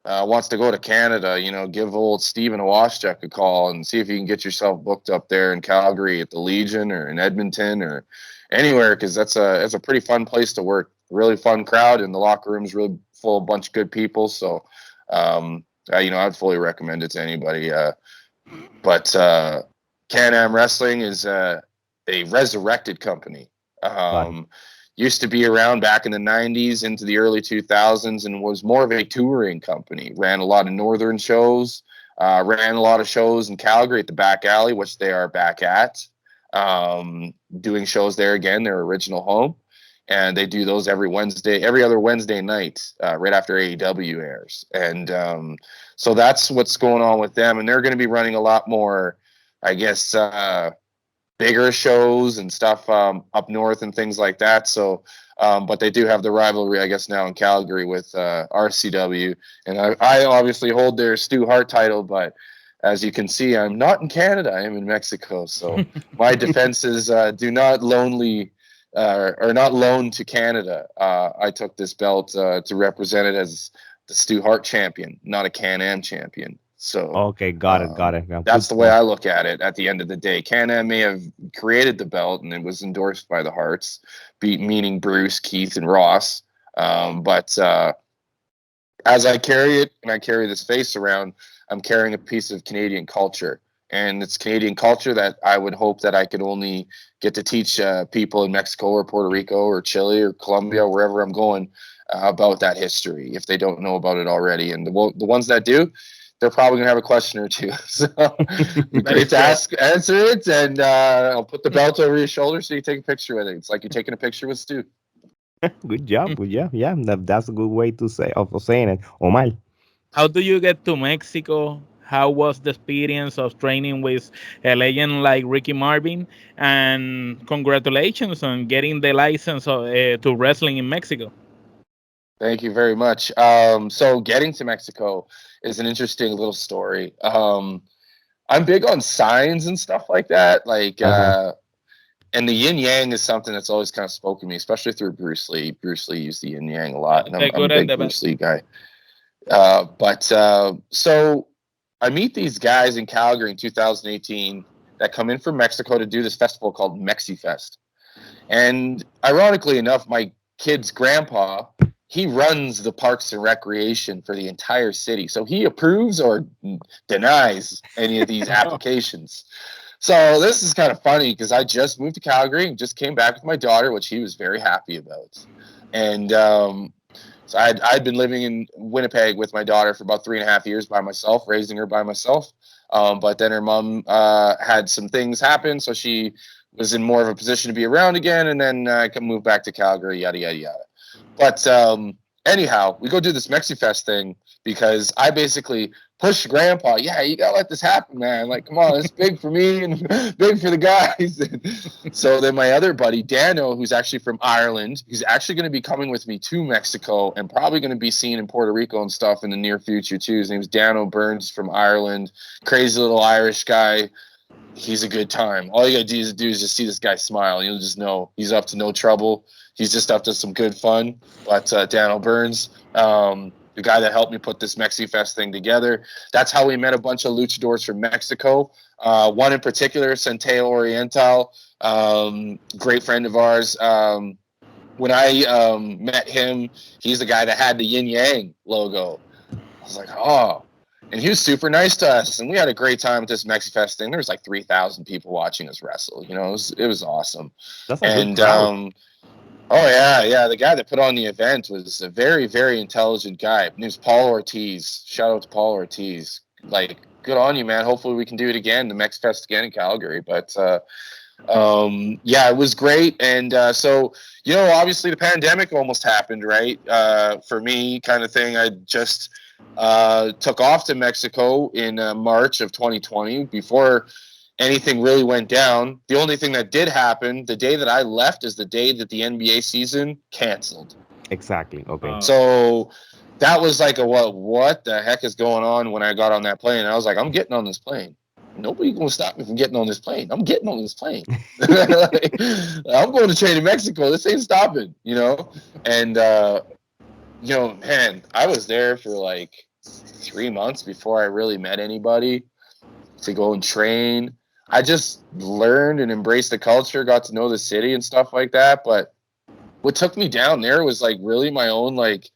wants to go to Canada, give old Steven Washchuk a call and see if you can get yourself booked up there in Calgary at the Legion or in Edmonton or anywhere, because it's a pretty fun place to work. Really fun crowd, and the locker room's really full of a bunch of good people. So, I'd fully recommend it to anybody. But Can-Am Wrestling is a resurrected company. Used to be around back in the 90s into the early 2000s and was more of a touring company. Ran a lot of northern shows, ran a lot of shows in Calgary at the back alley, which they are back at, doing shows there again, their original home. And they do those every other Wednesday night, right after AEW airs. And so that's what's going on with them. And they're going to be running a lot more, I guess, bigger shows and stuff up north and things like that. So, but they do have the rivalry, I guess, now in Calgary with RCW. And I obviously hold their Stu Hart title, but as you can see, I'm not in Canada. I am in Mexico. So my defenses do not are not loaned to Canada. I took this belt to represent it as the Stu Hart champion, not a Can-Am champion. So okay, got it. That's the way I look at it. At the end of the day, Can-Am may have created the belt and it was endorsed by the Harts, meaning Bruce, Keith, and Ross. But as I carry it and I carry this face around, I'm carrying a piece of Canadian culture, and it's Canadian culture that I would hope that I could only get to teach people in Mexico or Puerto Rico or Chile or Colombia, wherever I'm going, about that history if they don't know about it already. And the ones that do, they're probably going to have a question or two. So you get to answer it, and I'll put the belt over your shoulder so you take a picture with it. It's like you're taking a picture with Stu. Good job. Yeah, that's a good way to say of saying it. Omar. How do you get to Mexico? How was the experience of training with a legend like Ricky Marvin? And congratulations on getting the license to wrestling in Mexico. Thank you very much. So getting to Mexico is an interesting little story. I'm big on signs and stuff like that. And the yin yang is something that's always kind of spoken to me, especially through Bruce Lee. Bruce Lee used the yin yang a lot, and I'm a big Bruce Lee guy. So I meet these guys in Calgary in 2018 that come in from Mexico to do this festival called MexiFest. And ironically enough, my kid's grandpa, he runs the Parks and Recreation for the entire city. So he approves or denies any of these applications. So this is kind of funny because I just moved to Calgary and just came back with my daughter, which he was very happy about. And so I'd been living in Winnipeg with my daughter for about 3.5 years by myself, raising her by myself. But then her mom had some things happen, so she was in more of a position to be around again, and then I can move back to Calgary, yada, yada, yada. But anyhow, we go do this MexiFest thing because I basically pushed Grandpa. Yeah, you gotta let this happen, man. Like, come on, it's big for me and big for the guys. So then my other buddy, Dano, who's actually from Ireland, he's actually going to be coming with me to Mexico and probably going to be seen in Puerto Rico and stuff in the near future too. His name's Dano Burns from Ireland. Crazy little Irish guy. He's a good time. All you gotta do is just see this guy smile. You'll just know he's up to no trouble. He's just up to some good fun. But Dano Burns, the guy that helped me put this MexiFest thing together. That's how we met a bunch of luchadors from Mexico. One in particular, Centeo Oriental, great friend of ours. When I met him, he's the guy that had the yin yang logo. I was like, oh. And he was super nice to us, and we had a great time at this MexiFest thing. There was like 3,000 people watching us wrestle. You know, it was awesome. That's a good crowd. Oh yeah. The guy that put on the event was a very, very intelligent guy. His name's Paul Ortiz. Shout out to Paul Ortiz. Like, good on you, man. Hopefully we can do it again, the MexiFest again in Calgary. But yeah, it was great. And so, you know, obviously the pandemic almost happened, right? For me, kind of thing. I just took off to Mexico in March of 2020 before anything really went down. The only thing that did happen, the day that I left is the day that the NBA season canceled. Exactly. Okay. So that was like what the heck is going on when I got on that plane? I was like, I'm getting on this plane. Nobody's going to stop me from getting on this plane. I'm getting on this plane. I'm going to train in Mexico. This ain't stopping, you know? And man, I was there for like 3 months before I really met anybody to go and train. I just learned and embraced the culture, got to know the city and stuff like that. But what took me down there was like really my own like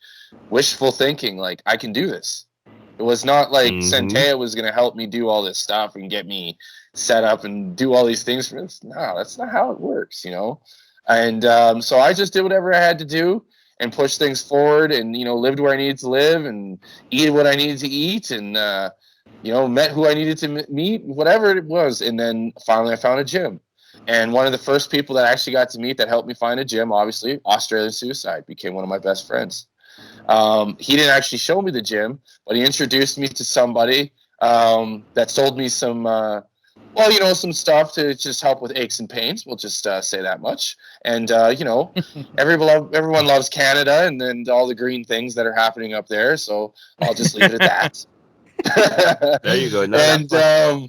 wishful thinking. Like, I can do this. It was not like Centea was going to help me do all this stuff and get me set up and do all these things. No, that's not how it works, And so I just did whatever I had to do and push things forward and, lived where I needed to live and eat what I needed to eat and, met who I needed to meet, whatever it was. And then finally I found a gym. And one of the first people that I actually got to meet that helped me find a gym, obviously, Australian Suicide, became one of my best friends. He didn't actually show me the gym, but he introduced me to somebody that sold me some, some stuff to just help with aches and pains. We'll just say that much. And, everyone loves Canada and then all the green things that are happening up there. So I'll just leave it at that. There you go. No,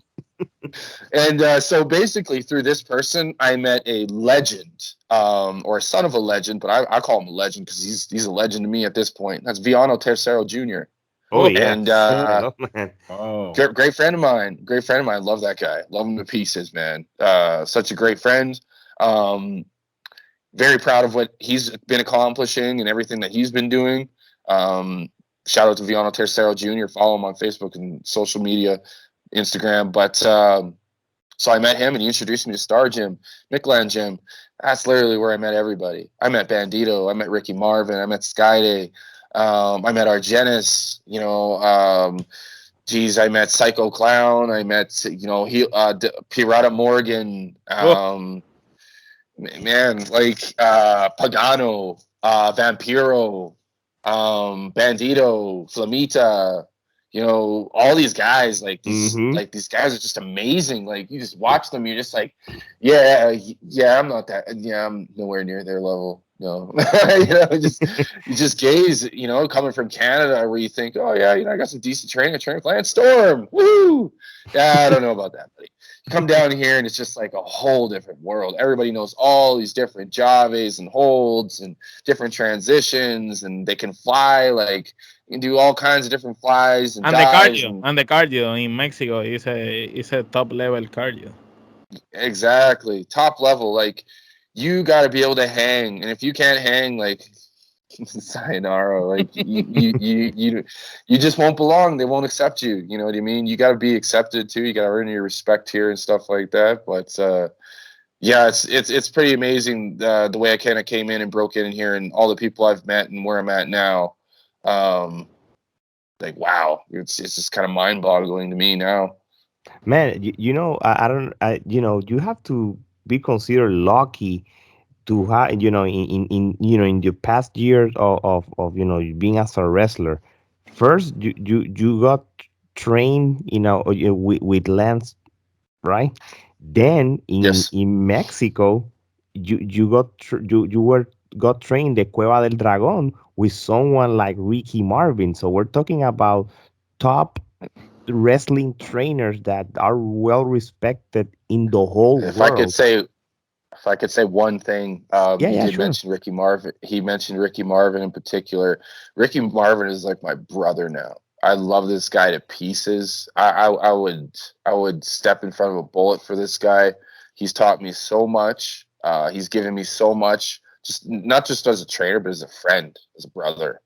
so basically through this person, I met a legend, or a son of a legend, but I call him a legend because he's a legend to me at this point. That's Viano Tercero Jr. Oh, yeah. And great friend of mine. Love that guy. Love him to pieces, man. Such a great friend. Very proud of what he's been accomplishing and everything that he's been doing. Shout out to Viano Tercero Jr. Follow him on Facebook and social media, Instagram. But so I met him and he introduced me to Star Gym, Mickland Gym. That's literally where I met everybody. I met Bandito. I met Ricky Marvin. I met Skyday. I met Argenis. I met Psycho Clown. I met Pirata Morgan. Pagano, Vampiro, Bandito, Flamita. All these guys, like these guys are just amazing. Like, you just watch them, you're just like, I'm not that. Yeah, I'm nowhere near their level. No, you just gaze. Coming from Canada, where you think, oh yeah, I got some decent training with Lance Storm. Woo! Yeah, I don't know about that, buddy. You come down here and it's just like a whole different world. Everybody knows all these different javes and holds and different transitions, and they can fly like. You can do all kinds of different flies and dives. The cardio in Mexico is a top level cardio. Exactly, top level. Like, you got to be able to hang, and if you can't hang, like, sayonara. Like, you just won't belong. They won't accept you. You know what I mean? You got to be accepted too. You got to earn your respect here and stuff like that. But yeah, it's pretty amazing the way I kind of came in and broke in here, and all the people I've met and where I'm at now. Like, wow, it's just kind of mind-boggling to me now. Man, I don't, you have to be considered lucky to have, in your past years of being as a wrestler. First, you got trained, with Lance, right? Then in Mexico, you got trained the Cueva del Dragón with someone like Ricky Marvin. So we're talking about top wrestling trainers that are well respected in the whole world. If I could say one thing, mention Ricky Marvin. He mentioned Ricky Marvin in particular. Ricky Marvin is like my brother now. I love this guy to pieces. I would step in front of a bullet for this guy. He's taught me so much. He's given me so much, not just as a trainer, but as a friend, as a brother.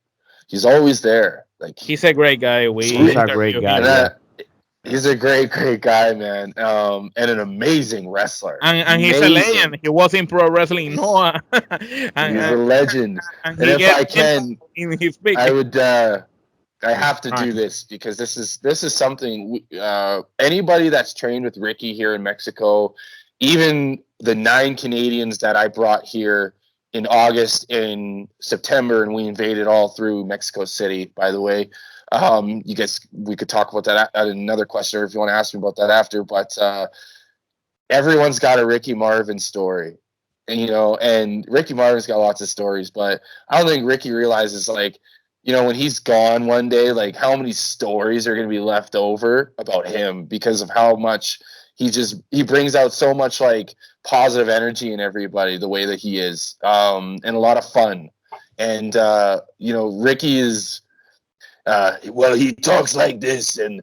He's always there. Like, he's a great guy. He's a great guy. He's a great guy, man, and an amazing wrestler. And he's a legend. He was in pro wrestling Noah. He's a legend. And if I can, in his pick. I would. I have to do this because this is something. Anybody that's trained with Ricky here in Mexico, even the 9 Canadians that I brought here in August, in September, and we invaded all through Mexico City, by the way. You guys, we could talk about that at another question, or if you want to ask me about that after. But everyone's got a Ricky Marvin story, and Ricky Marvin's got lots of stories. But I don't think Ricky realizes, like, when he's gone one day, like, how many stories are going to be left over about him because of how much he brings out so much, like, positive energy in everybody, the way that he is, and a lot of fun. And Ricky is well, he talks like this, and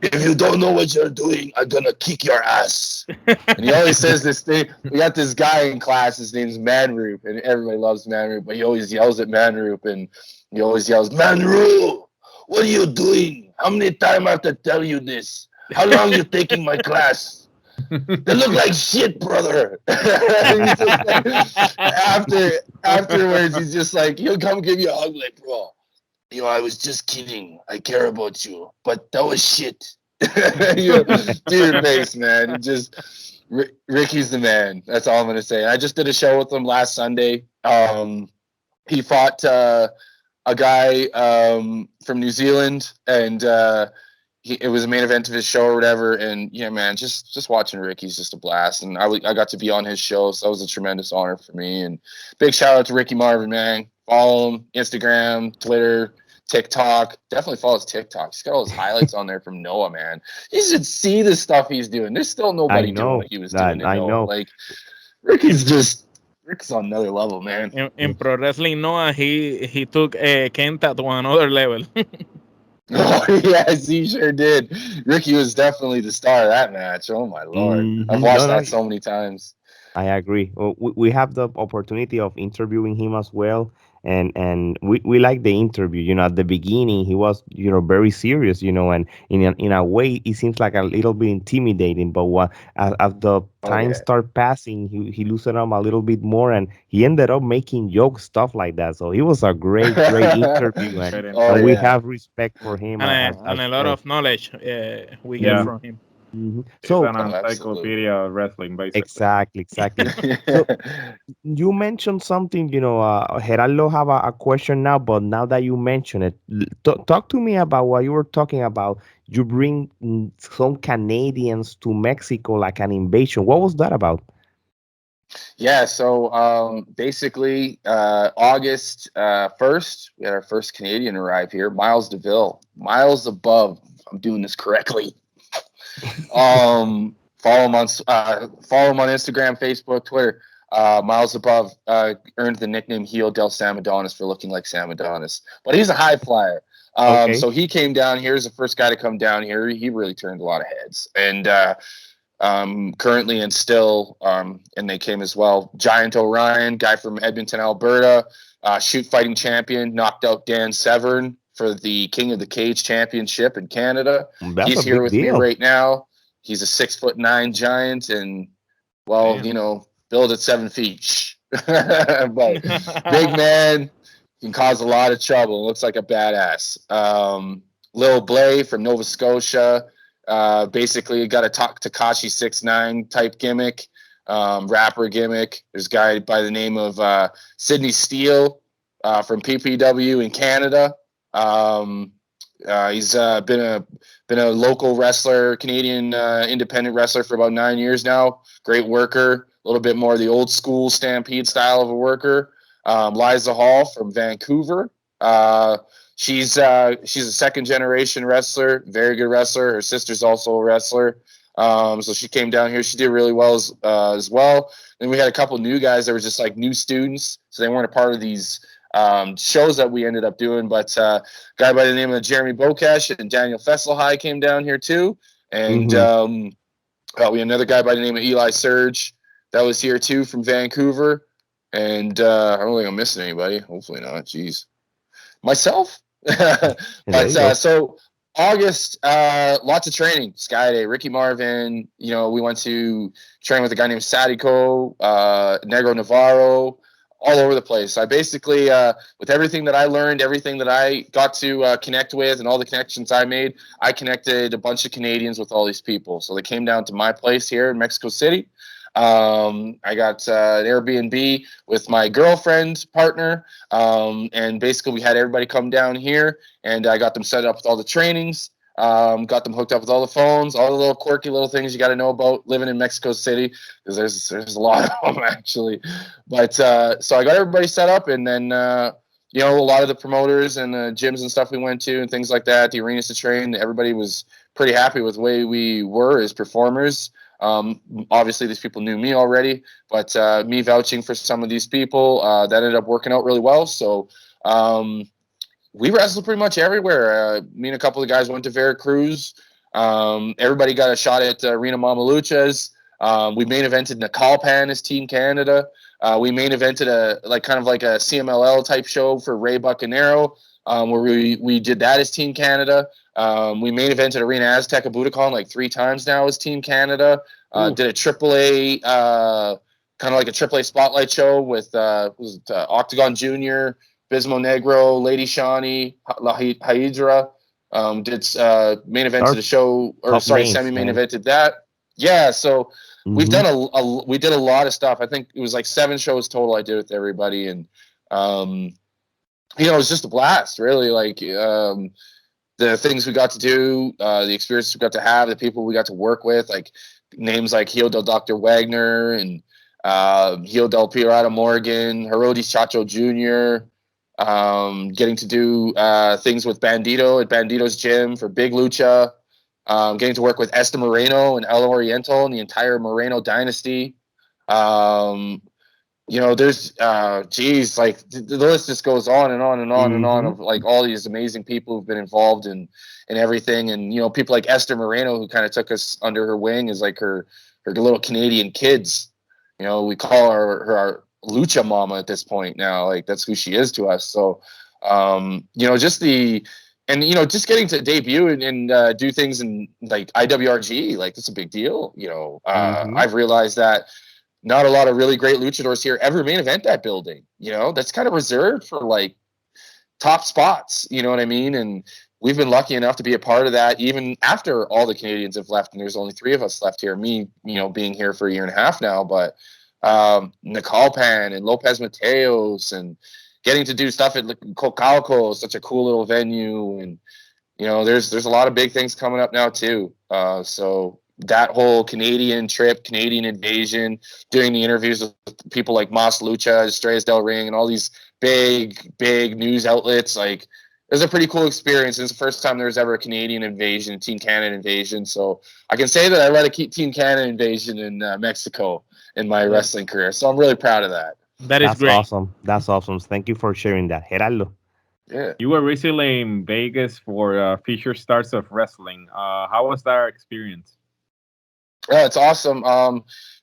if you don't know what you're doing, I'm gonna kick your ass. And he always says this thing. We got this guy in class, his name's Manroop, and everybody loves Manroop, but he always yells at Manroop, and he always yells, Manroop, what are you doing? How many times I have to tell you this? How long you taking my class? They look like shit, brother. Afterwards, he's just like, he'll come give you a hug, like, bro, I was just kidding. I care about you, but that was shit. Dude, face, man. Ricky's the man. That's all I'm gonna say. I just did a show with him last Sunday. He fought a guy from New Zealand, and it was a main event of his show or whatever. And yeah, man, just watching Ricky's just a blast. And I got to be on his show, so that was a tremendous honor for me. And big shout out to Ricky Marvin, man. Follow him, Instagram, Twitter, TikTok. Definitely follow his TikTok. He's got all his highlights on there from Noah, man. You should see the stuff he's doing. There's still nobody doing what he was doing in Noah. Like, Ricky's on another level, man. In Pro Wrestling Noah, he took Kenta to another level. Oh, yes, he sure did. Ricky was definitely the star of that match. Oh, my Lord. I've watched that so many times. I agree. We have the opportunity of interviewing him as well, and we like the interview. At the beginning he was very serious, and in a way it seems like a little bit intimidating. But as the time start passing, he loosened up a little bit more, and he ended up making joke stuff like that. So he was a great interview, and we have respect for him and a lot of knowledge we get from him. Mm-hmm. So an encyclopedia of wrestling, basically. Exactly. So you mentioned something, Gerardo have a question now, but now that you mention it, talk to me about what you were talking about. You bring some Canadians to Mexico like an invasion. What was that about? Yeah, so basically August 1st, we had our first Canadian arrive here, Miles DeVille. Miles above, if I'm doing this correctly. Follow him on Instagram, Facebook, Twitter. Miles Above earned the nickname Heel del Sam Adonis for looking like Sam Adonis, but he's a high flyer. So he came down here as the first guy to come down here. He really turned a lot of heads, and currently and still, and they came as well. Giant Orion, guy from Edmonton, Alberta, shoot fighting champion, knocked out Dan Severn for the King of the Cage Championship in Canada. He's here with me right now. He's a 6'9" giant, and built at 7 feet. But big man, can cause a lot of trouble. Looks like a badass. Lil Blay from Nova Scotia. Basically got a Takashi 6'9" type gimmick, rapper gimmick. There's a guy by the name of Sydney Steele from PPW in Canada. He's been a local wrestler, Canadian independent wrestler for about 9 years now. Great worker, a little bit more of the old school Stampede style of a worker. Liza Hall from Vancouver. She's a second generation wrestler, very good wrestler. Her sister's also a wrestler. So she came down here. She did really well as well. Then we had a couple new guys that were just like new students, so they weren't a part of these shows that we ended up doing, but a guy by the name of Jeremy Bokesh and Daniel Fesselhigh came down here too, and we had another guy by the name of Eli Surge that was here too from Vancouver, and I don't think I'm missing anybody. Hopefully not. Jeez, myself. But so August, lots of training. Sky Day, Ricky Marvin. We went to train with a guy named Sadiko, Negro Navarro. All over the place. I basically, with everything that I learned, everything that I got to connect with, and all the connections I made, I connected a bunch of Canadians with all these people. So they came down to my place here in Mexico City. I got an Airbnb with my girlfriend's partner, and basically we had everybody come down here, and I got them set up with all the trainings. Got them hooked up with all the phones, all the little quirky little things you got to know about living in Mexico City, because there's a lot of them actually. But so I got everybody set up, and then a lot of the promoters and the gyms and stuff we went to and things like that, the arenas to train, everybody was pretty happy with the way we were as performers. Obviously, these people knew me already, but me vouching for some of these people, that ended up working out really well. So we wrestled pretty much everywhere. Me and a couple of guys went to Veracruz. Everybody got a shot at Arena Mama Luchas. We main evented Nakalpan as Team Canada. We main evented kind of like a CMLL type show for Ray Bucanero, where we did that as Team Canada. We main evented Arena Azteca Budokan like 3 times now as Team Canada. Did a AAA, kind of like a AAA spotlight show with Octagon Jr., Bismo Negro, Lady Shawnee, La Hydra. Did main event to the show, or sorry, semi-main evented that. Yeah, so we've done we did a lot of stuff. I think it was like 7 shows total I did with everybody, and it was just a blast, really. Like the things we got to do, the experience we got to have, the people we got to work with, like names like Hio del Dr. Wagner and Hio del Pirata Morgan, Herodis Chacho Jr., getting to do things with Bandito at Bandito's gym for Big Lucha, getting to work with Esta Moreno and El Oriental and the entire Moreno dynasty. There's like the list just goes on and on and on and on of like all these amazing people who've been involved in everything. And people like Esther Moreno, who kind of took us under her wing as like her little Canadian kids. We call her our Lucha Mama at this point now. Like that's who she is to us. So just getting to debut and do things in like IWRG, like that's a big deal. I've realized that not a lot of really great luchadors here ever main event that building. That's kind of reserved for like top spots. You know what I mean? And we've been lucky enough to be a part of that, even after all the Canadians have left, and there's only 3 of us left here. Me, being here for a year and a half now, but Nakalpan and Lopez Mateos, and getting to do stuff at Cocalco, such a cool little venue, and there's a lot of big things coming up now too. So that whole Canadian trip, Canadian invasion, doing the interviews with people like Mas Lucha, Estrellas del Ring, and all these big news outlets, like it was a pretty cool experience. It's the first time there was ever a Canadian invasion, Team Canada invasion. So I can say that I led a Team Canada invasion in Mexico in my wrestling career. So I'm really proud of that. That's great. Awesome. That's awesome. Thank you for sharing that, Gerardo. Yeah. You were recently in Vegas for Future Stars of Wrestling. How was that experience? Yeah, it's awesome.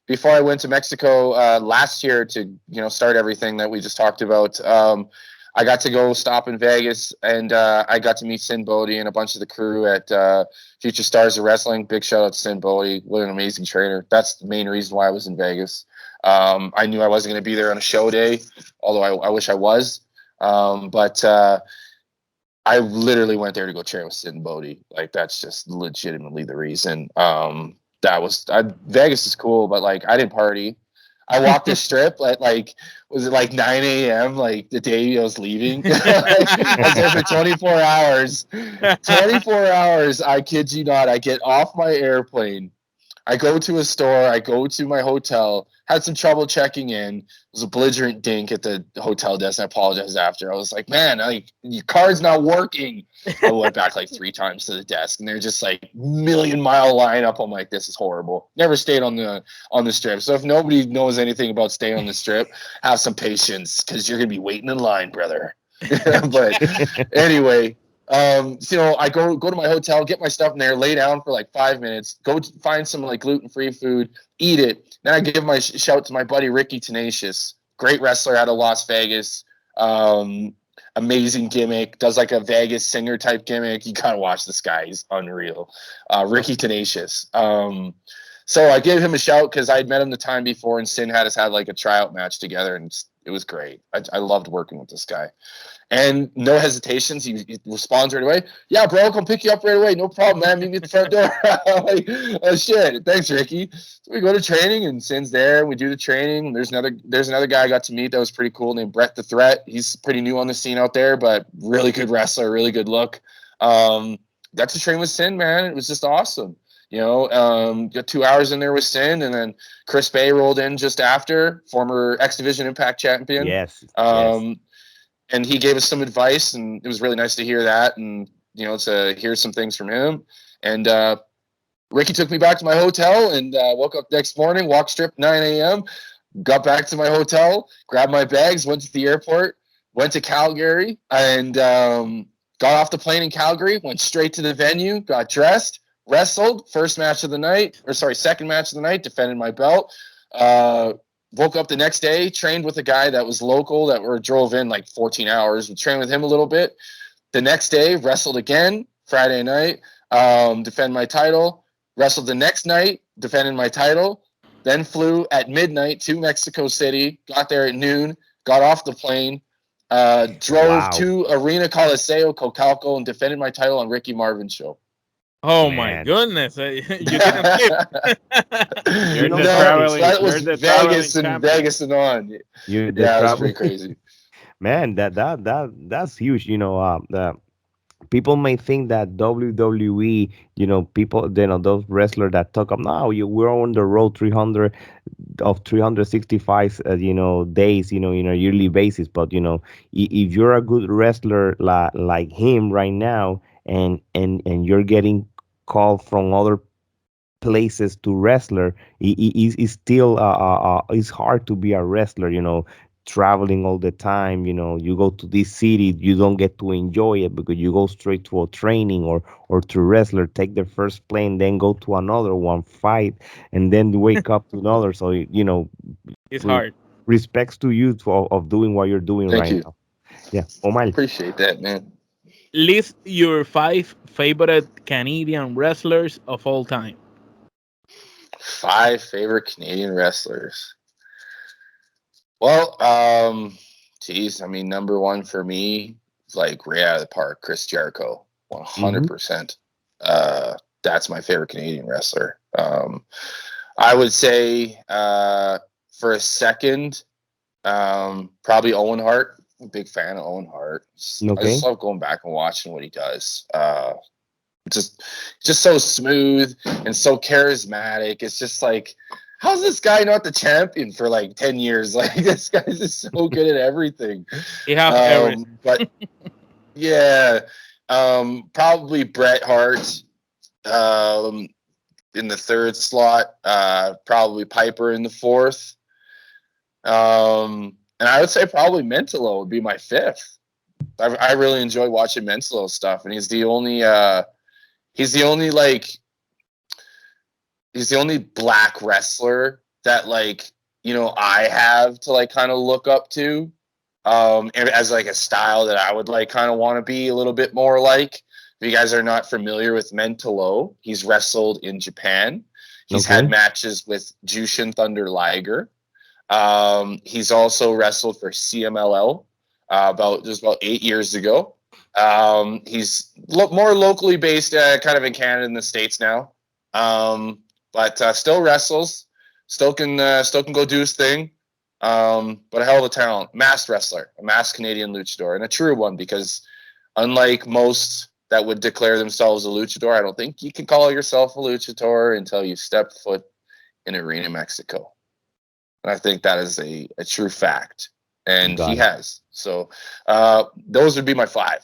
Before I went to Mexico last year to start everything that we just talked about, I got to go stop in Vegas, and I got to meet Sin Bodhi and a bunch of the crew at Future Stars of Wrestling. Big shout out to Sin Bodhi. What an amazing trainer. That's the main reason why I was in Vegas. I knew I wasn't going to be there on a show day, although I wish I was. But I literally went there to go train with Sin Bodhi. Like that's just legitimately the reason. Vegas is cool, but like I didn't party. I walked the strip at was it like 9 a.m. like the day I was leaving? I was there for 24 hours. 24 hours, I kid you not. I get off my airplane. I go to a store. I go to my hotel. Had some trouble checking in. It was a belligerent dink at the hotel desk. I apologized after. I was like, man, your card's not working. I went back like 3 times to the desk, and they're just like million-mile lineup. I'm like, this is horrible. Never stayed on the strip. So if nobody knows anything about staying on the strip, have some patience because you're gonna be waiting in line, brother. But anyway. I go to my hotel, get my stuff in there, lay down for like 5 minutes, go find some like gluten-free food, eat it. Then I give my shout to my buddy Ricky Tenacious, great wrestler out of Las Vegas. Amazing gimmick, does like a Vegas singer type gimmick. You gotta watch this guy; he's unreal. Ricky Tenacious. So I gave him a shout because I had met him the time before, and Sin had us had like a tryout match together, and it was great. I loved working with this guy. And no hesitations, he responds right away. Yeah, bro, I'll come pick you up right away. No problem, man. Meet me at the front door. I'm like, oh shit, thanks, Ricky. So we go to training, and Sin's there, and we do the training. There's another guy I got to meet that was pretty cool named Brett the Threat. He's pretty new on the scene out there, but really good wrestler, really good look. Got to train with Sin, man. It was just awesome. Got 2 hours in there with Sin, and then Chris Bay rolled in just after, former X Division Impact champion. Yes. And he gave us some advice, and it was really nice to hear that, and to hear some things from him. And Ricky took me back to my hotel and woke up next morning, walk strip 9 a.m., got back to my hotel, grabbed my bags, went to the airport, went to Calgary, and got off the plane in Calgary, went straight to the venue, got dressed, wrestled, second match of the night, defended my belt. Woke up the next day, trained with a guy that was local drove in like 14 hours. We trained with him a little bit. The next day, wrestled again, Friday night, defend my title. Wrestled the next night, defended my title. Then flew at midnight to Mexico City, got there at noon, got off the plane, drove to Arena Coliseo, Cocalco, and defended my title on Ricky Marvin's show. Oh my goodness! You didn't sleep. That was Vegas and on. That was pretty crazy. Man, that's huge. People may think that WWE, people, those wrestlers that talk up now, we're on the road 365, days, in a yearly basis. But if you're a good wrestler like him right now, and you're getting called from other places to wrestler, it's still it's hard to be a wrestler, traveling all the time. You go to this city, you don't get to enjoy it because you go straight to a training or to wrestler, take the first plane, then go to another one, fight, and then wake up to another. So it's hard. Respects to you of doing what you're doing. Thank right you. now. Yeah, Omar. Appreciate that, man. List your 5 favorite Canadian wrestlers of all time. 5 favorite Canadian wrestlers. Well, number one for me, like right out of the park, Chris Jericho, 100%. That's my favorite Canadian wrestler. I would say for a second, probably Owen Hart. I'm a big fan of Owen Hart. I just love going back and watching what he does. Just so smooth and so charismatic. It's just like, how's this guy not the champion for like 10 years? Like, this guy's just so good at everything. He has everything. But yeah, probably Bret Hart in the 3rd slot, probably Piper in the 4th. And I would say probably Mentolo would be my 5th. I really enjoy watching Mentolo stuff, and he's the only black wrestler that I have to like kind of look up to, and as like a style that I would like kind of want to be a little bit more like. If you guys are not familiar with Mentolo, he's wrestled in Japan. He's had matches with Jushin Thunder Liger. He's also wrestled for CMLL about 8 years ago. He's more locally based, kind of in Canada and the States now, but still wrestles, still can go do his thing. But a hell of a talent, masked wrestler, a masked Canadian luchador, and a true one, because unlike most that would declare themselves a luchador, I don't think you can call yourself a luchador until you step foot in Arena, Mexico. And I think that is a true fact. And he has. So those would be my 5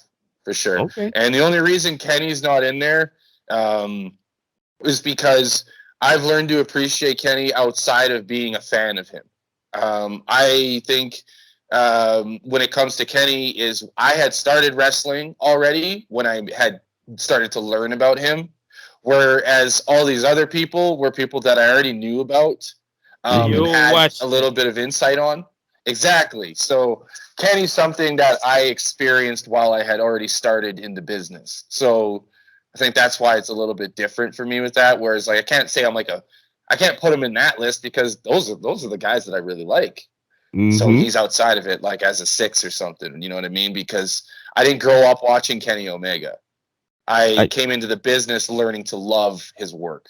for sure. Okay. And the only reason Kenny's not in there is because I've learned to appreciate Kenny outside of being a fan of him. I think when it comes to Kenny, is I had started wrestling already when I had started to learn about him, whereas all these other people were people that I already knew about. And had a little bit of insight on. Exactly. So Kenny's something that I experienced while I had already started in the business. So I think that's why it's a little bit different for me with that. Whereas like I can't say I can't put him in that list because those are the guys that I really like. So he's outside of it, like as a 6 or something. You know what I mean? Because I didn't grow up watching Kenny Omega. I came into the business learning to love his work.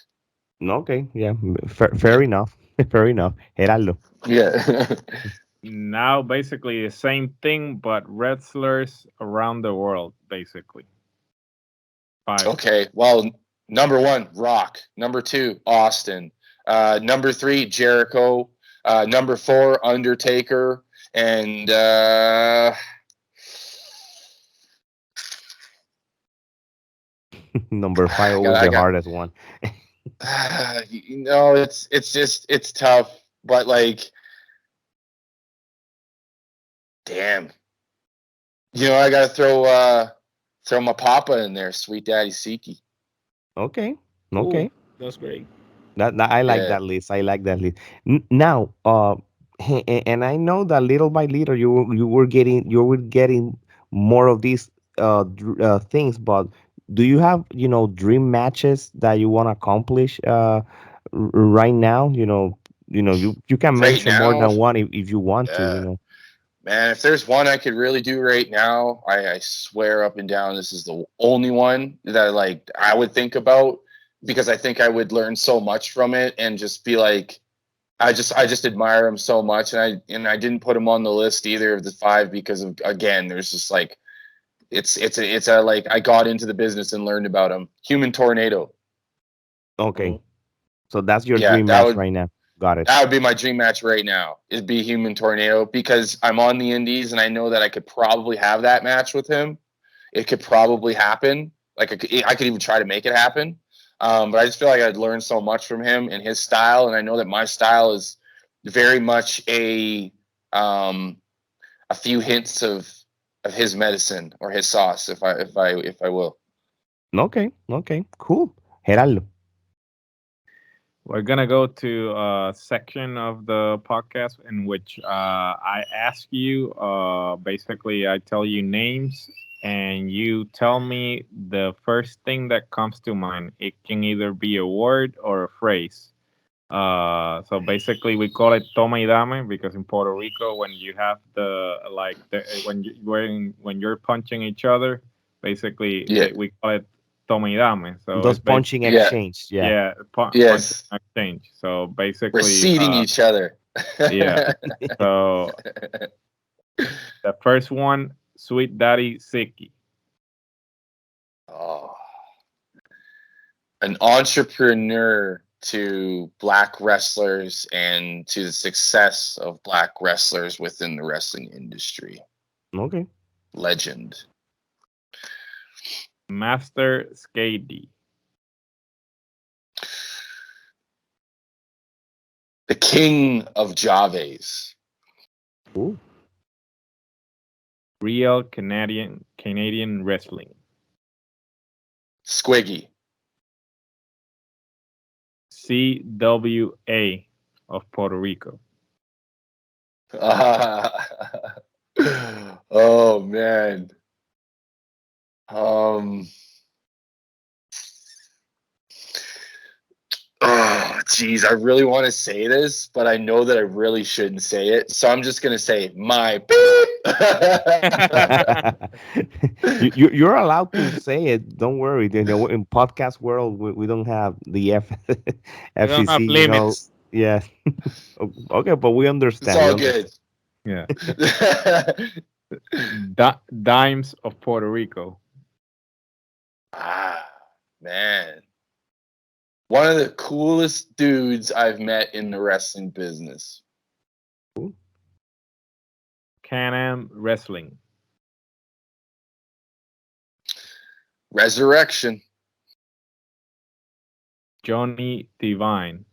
Okay. Yeah. Fair enough. Fair enough. Gerardo. Yeah. Now, basically the same thing, but wrestlers around the world, basically. 5. Okay. Well, number 1, Rock. Number 2, Austin. Number 3, Jericho. Number 4, Undertaker. And number 5 was the hardest one. it's tough, but like, damn, I gotta throw my papa in there, Sweet Daddy Siki. Okay. Ooh, Okay. that's great. That I like Yeah, that list. I like that list. Now, and I know that little by little you were getting more of these things. But do you have dream matches that you want to accomplish right now? You can right mention more now, than one if you want to. yeah, man. If there's one I could really do right now, I swear up and down, this is the only one that like I would think about because I think I would learn so much from it and just be like, I just admire him so much, and I didn't put him on the list either of the five because of, again, there's just like it's a like I got into the business and learned about him. Human Tornado. Okay, Oh, so that's your Yeah, dream match right now. Got it. that would be my dream match right now. It'd be Human Tornado because I'm on the Indies and I know that I could probably have that match with him. It could probably happen. Like I could even try to make it happen. But I just feel like I'd learn so much from him and his style, and I know that my style is very much a few hints of his medicine or his sauce, if I will. Okay, okay, cool. Geraldo. We're gonna go to a section of the podcast in which I ask you. Basically, I tell you names, and you tell me the first thing that comes to mind. It can either be a word or a phrase. So basically, we call it toma y dame because in Puerto Rico, when you have when you're punching each other, basically Yeah. we call it toma y dame. So Those it's basically punching Yeah. exchange. Yeah. yeah, punch Yes. exchange. So We're basically, seeding each other. yeah. So the first one, Sweet Daddy Siki. Oh, an entrepreneur to black wrestlers and to the success of black wrestlers within the wrestling industry. Okay. Legend. Master Skady. The king of Javes. Cool. Real Canadian Wrestling. Squiggy. CWA of Puerto Rico. Oh man. Um Oh, geez, I really want to say this, but I know that I really shouldn't say it. So I'm just going to say my beep. You're allowed to say it. Don't worry. In podcast world, we don't have the we don't have FCC. limits. Yeah. Okay, but we It's understand. We all understand. good. Yeah. Dimes of Puerto Rico. Ah, man. One of the coolest dudes I've met in the wrestling business. Cool. Can-Am Wrestling. Resurrection. Johnny Divine.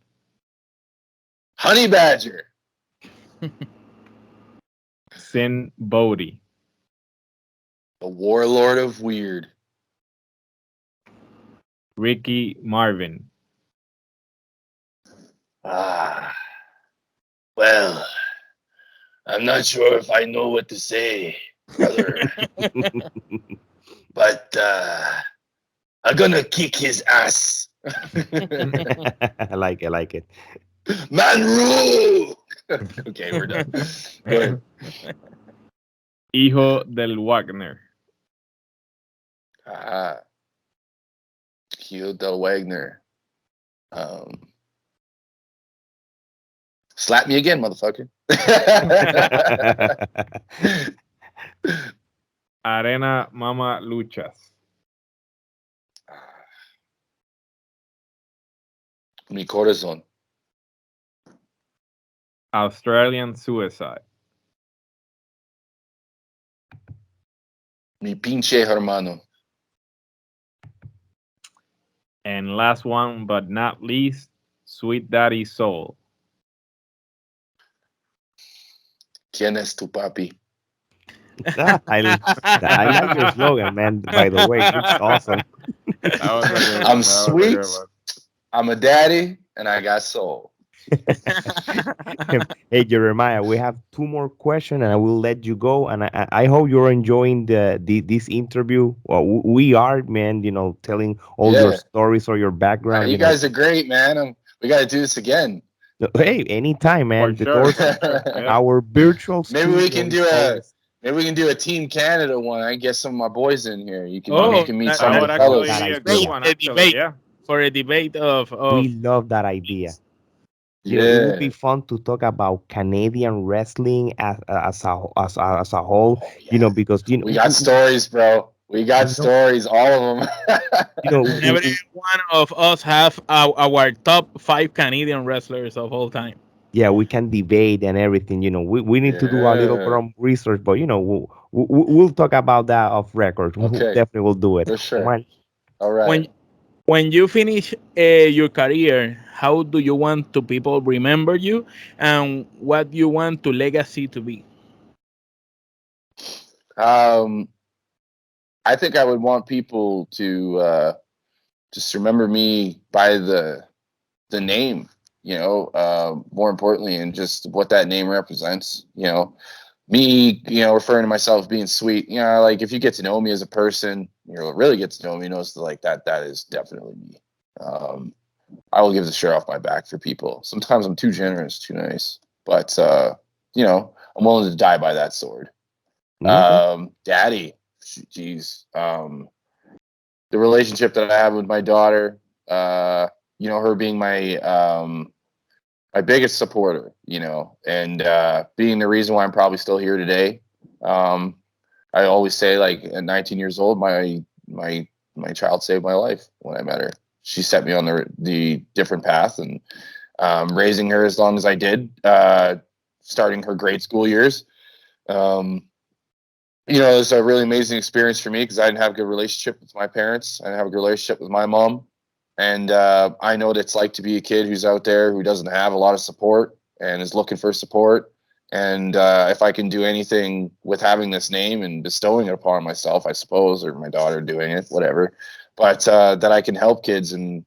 Honey Badger. Sin Bodie. The Warlord of Weird. Ricky Marvin. Ah, well, I'm not sure if I know what to say, brother. But I'm gonna kick his ass. I like it. I like it. Man rule. Okay, we're done. Go ahead. Hijo del Wagner. Ah, Hugh Del Wagner. Slap me again, motherfucker. Arena Mama Luchas. Mi corazón. Australian Suicide. Mi pinche hermano. And last one but not least, Sweet Daddy Soul. Quienes tu papi? I like your slogan, man. By the way, it's awesome. That was a good I'm one. That was a sweet. good one. I'm a daddy, and I got soul. Hey, Jeremiah, we have two more questions, and I will let you go. And I hope you're enjoying this interview. Well, we are, man. Telling all your Yeah, stories or your background. you guys are great, man. We got to do this again. Hey, anytime, For man. The sure, doors, for sure. Yeah. our virtual Maybe we studio can is do always. maybe we can do a Team Canada one. I get some of my boys in here. You Oh, can meet that, some That of would the that Love actually fellas. that be a good idea. one, a actually. debate Yeah. for a debate We of love that idea. It would Yeah. be fun to talk about Canadian wrestling as a whole. Oh yeah. Because We got stories, bro. We got you know, stories, all of them. you know, and every one of us have our top 5 Canadian wrestlers of all time. yeah, we can debate and everything. We need to do a little bit Yeah. of research, but we'll talk about that off record. Okay. Definitely will do it. For sure. Omar, All right. When you finish your career, how do you want to people remember you, and what you want to legacy to be? Um, I think I would want people to just remember me by the name, more importantly, and just what that name represents. Me, referring to myself as being sweet. Like if you get to know me as a person, really get to know me, knows that like that is definitely me. Um, I will give the shirt off my back for people. Sometimes I'm too generous, too nice, but I'm willing to die by that sword. okay. Daddy, jeez, the relationship that I have with my daughter, her being my biggest supporter, and being the reason why I'm probably still here today. Um, I always say, like at 19 years old, my child saved my life when I met her. She set me on the different path, and raising her as long as I did, starting her grade school years. Um, it was a really amazing experience for me because I didn't have a good relationship with my parents. I didn't have a good relationship with my mom. And I know what it's like to be a kid who's out there who doesn't have a lot of support and is looking for support. And if I can do anything with having this name and bestowing it upon myself, I suppose, or my daughter doing it, whatever, but that I can help kids. And,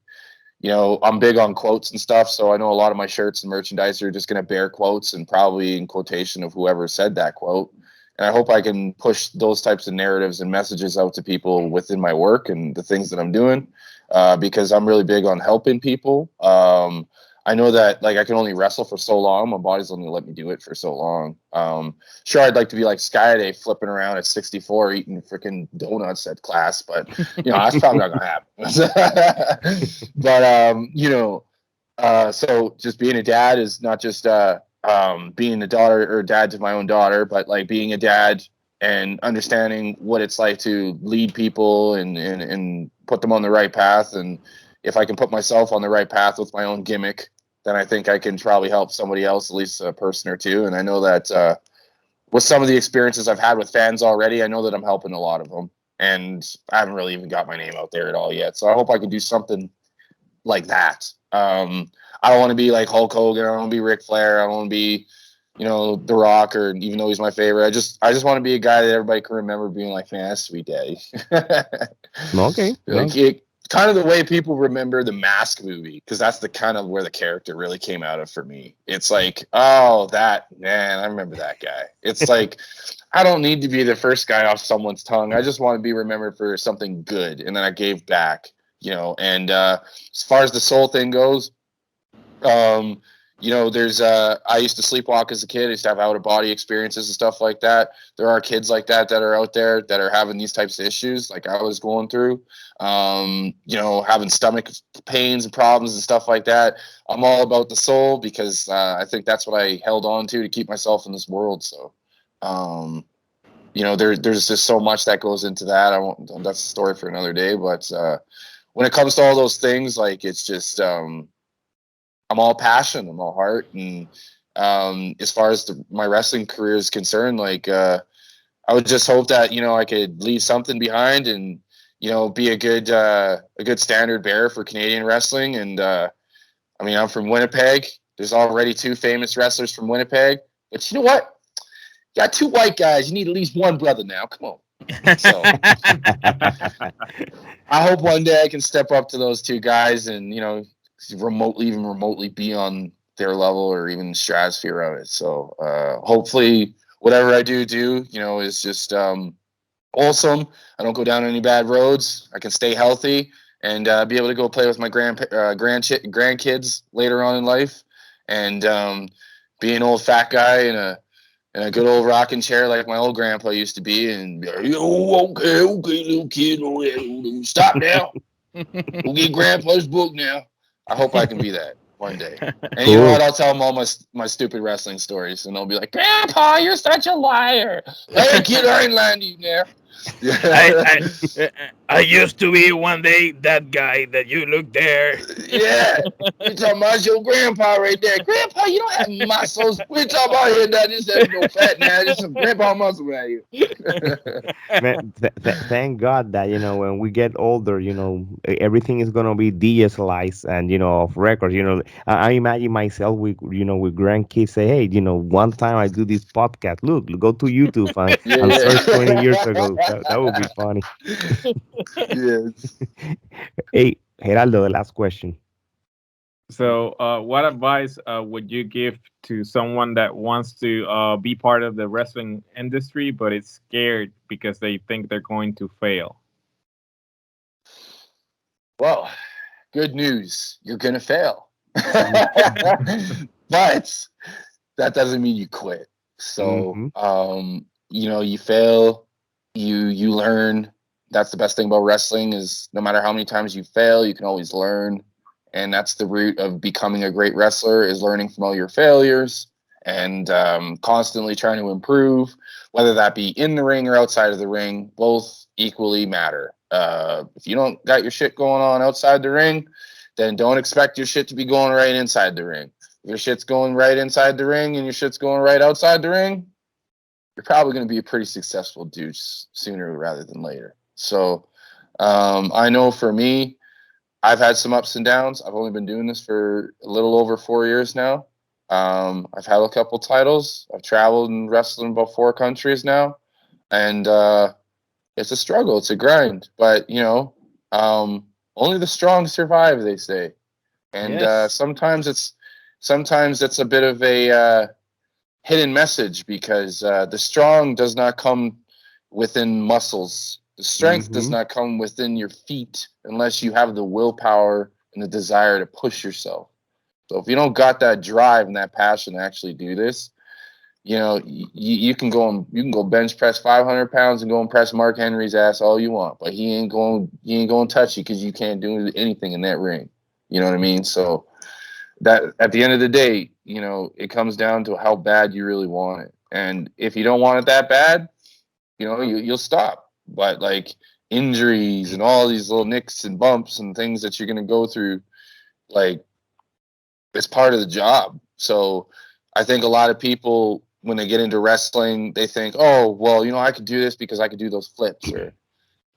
I'm big on quotes and stuff. So I know a lot of my shirts and merchandise are just going to bear quotes and probably in quotation of whoever said that quote. And I hope I can push those types of narratives and messages out to people within my work and the things that I'm doing, because I'm really big on helping people. I know that like I can only wrestle for so long. My body's only let me do it for so long. Sure, I'd like to be like Skyday flipping around at 64 eating freaking donuts at class, but that's probably not gonna happen. But so just being a dad is not just being a daughter or dad to my own daughter, but like being a dad and understanding what it's like to lead people and put them on the right path. And if I can put myself on the right path with my own gimmick, then I think I can probably help somebody else, at least a person or two. And I know that with some of the experiences I've had with fans already, I know that I'm helping a lot of them. And I haven't really even got my name out there at all yet. So I hope I can do something like that. I don't want to be like Hulk Hogan. I don't want to be Ric Flair. I don't want to be, The Rock, or even though he's my favorite. I just want to be a guy that everybody can remember being like, man, that's Sweet Daddy. Okay. Like kind of the way people remember the Mask movie, because that's the kind of where the character really came out of for me. It's like, oh, that man, I remember that guy. It's like I don't need to be the first guy off someone's tongue. I just want to be remembered for something good, and then I gave back. And as far as the soul thing goes, there's I used to sleepwalk as a kid. I used to have out of body experiences and stuff like that. There are kids like that are out there that are having these types of issues like I was going through. Having stomach pains and problems and stuff like that. I'm all about the soul because I think that's what I held on to keep myself in this world. So there's just so much that goes into that. That's a story for another day, but when it comes to all those things, like it's just I'm all passion, I'm all heart. And as far as my wrestling career is concerned, like I would just hope that I could leave something behind and be a good standard bearer for Canadian wrestling. And I mean, I'm from Winnipeg. There's already 2 famous wrestlers from Winnipeg. But you know what? You got 2 white guys. You need at least one brother now. Come on. So I hope one day I can step up to those 2 guys and, remotely be on their level or even stratosphere of it. So hopefully whatever I do, is just awesome. I don't go down any bad roads. I can stay healthy and be able to go play with my grandkids later on in life, and be an old fat guy in a good old rocking chair like my old grandpa used to be, and okay, little kid, stop now. We'll get grandpa's book now. I hope I can be that one day. And you know what? I'll tell them all my stupid wrestling stories, and they'll be like, "Grandpa, you're such a liar." Hey, kid, I ain't lying to you now. I used to be one day that guy that you look there. Yeah, you're talking about your grandpa right there. Grandpa, you don't have muscles. We're talking about here now. This ain't no fat now. There's some grandpa muscle right here. Man, thank God that when we get older, everything is gonna be digitalized and off record. I imagine myself with with grandkids say, hey, one time I do this podcast. Look, go to YouTube and search 20 years ago. That would be funny. Yes. Hey, Gerardo, the last question. So, what advice would you give to someone that wants to be part of the wrestling industry, but is scared because they think they're going to fail? Well, good news. You're going to fail. But that doesn't mean you quit. So, you fail, you learn. That's the best thing about wrestling is no matter how many times you fail, you can always learn. And that's the root of becoming a great wrestler, is learning from all your failures and constantly trying to improve, whether that be in the ring or outside of the ring. Both equally matter. If you don't got your shit going on outside the ring, then don't expect your shit to be going right inside the ring. If your shit's going right inside the ring and your shit's going right outside the ring, you're probably going to be a pretty successful dude sooner rather than later. So I know for me, I've had some ups and downs. I've only been doing this for a little over 4 years now. I've had a couple titles. I've traveled and wrestled in about 4 countries now. And it's a struggle. It's a grind. But, only the strong survive, they say. And Yes. sometimes it's a bit of a hidden message, because the strong does not come within muscles. The strength does not come within your feet unless you have the willpower and the desire to push yourself. So if you don't got that drive and that passion to actually do this, you can go bench press 500 pounds and go and press Mark Henry's ass all you want, but he ain't going to touch you because you can't do anything in that ring. You know what I mean? So that at the end of the day, it comes down to how bad you really want it. And if you don't want it that bad, you'll stop. But like injuries and all these little nicks and bumps and things that you're going to go through, like, it's part of the job. So I think a lot of people, when they get into wrestling, they think, oh, well, I could do this because I could do those flips, or,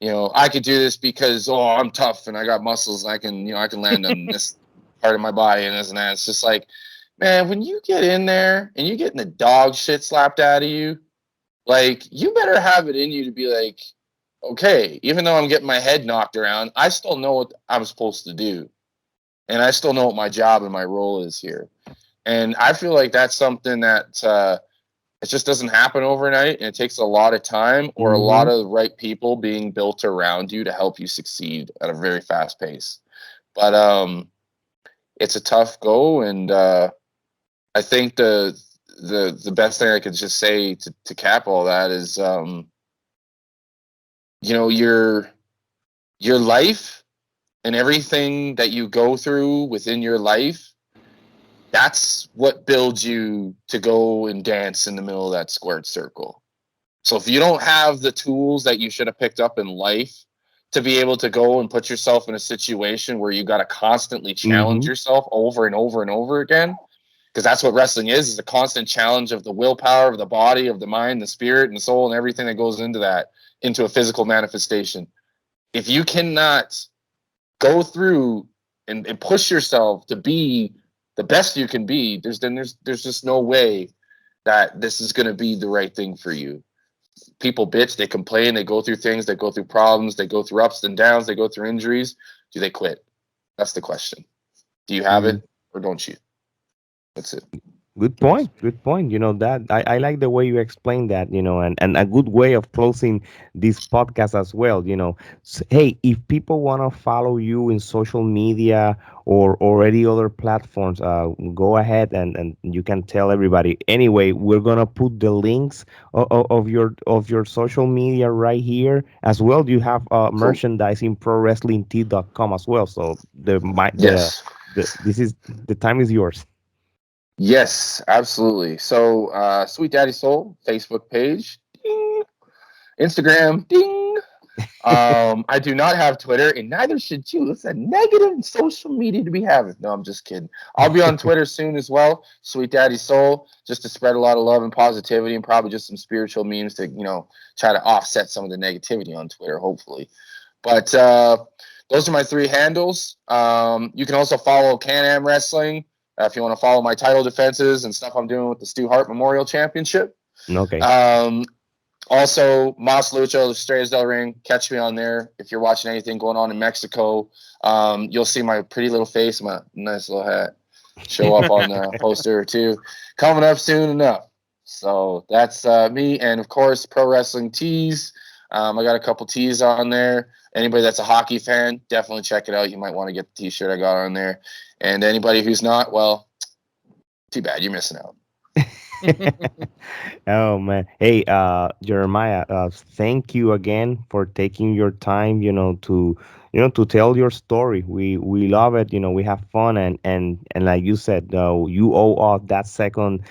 I could do this because, oh, I'm tough and I got muscles and I can land on this part of my body and this and that. It's just like, man, when you get in there and you're getting the dog shit slapped out of you, like, you better have it in you to be like, okay, even though I'm getting my head knocked around, I still know what I'm supposed to do. And I still know what my job and my role is here. And I feel like that's something that it just doesn't happen overnight. And it takes a lot of time or a lot of the right people being built around you to help you succeed at a very fast pace. But it's a tough go. And I think the best thing I could just say to cap all that is, your life and everything that you go through within your life, that's what builds you to go and dance in the middle of that squared circle. So if you don't have the tools that you should have picked up in life to be able to go and put yourself in a situation where you got to constantly challenge yourself over and over and over again, because that's what wrestling is a constant challenge of the willpower, of the body, of the mind, the spirit, and the soul, and everything that goes into that, into a physical manifestation. if you cannot go through and push yourself to be the best you can be, there's just no way that this is going to be the right thing for you. People bitch, they complain, they go through things, they go through problems, they go through ups and downs, they go through injuries. Do they quit? That's the question. Do you have it or don't you? That's it. Good point. Good point. That I like the way you explain that, and a good way of closing this podcast as well. Hey, if people want to follow you in social media or any other platforms, go ahead and you can tell everybody. Anyway, we're gonna put the links of your social media right here as well. You have Cool. merchandising prowrestlingtee.com as well. So Yes. the this is the time is yours. Yes, absolutely. So, Sweet Daddy Soul Facebook page, ding. Instagram, ding. I do not have Twitter, and neither should you. It's a negative social media to be having. No, I'm just kidding. I'll be on Twitter soon as well, Sweet Daddy Soul, just to spread a lot of love and positivity, and probably just some spiritual memes to try to offset some of the negativity on Twitter, hopefully. But those are my 3 handles. You can also follow Can-Am Wrestling if you want to follow my title defenses and stuff I'm doing with the Stu Hart Memorial Championship. Okay. Also, Mas Lucha, the Estrellas del Ring. Catch me on there if you're watching anything going on in Mexico. You'll see my pretty little face, my nice little hat, show up on the poster or two. Coming up soon enough. So that's me. And, of course, Pro Wrestling Tees. I got a couple tees on there. Anybody that's a hockey fan, definitely check it out. You might want to get the T-shirt I got on there. And anybody who's not, well, too bad. You're missing out. Oh man. Hey, Jeremiah, thank you again for taking your time, to tell your story. We love it, we have fun and like you said, you owe us that second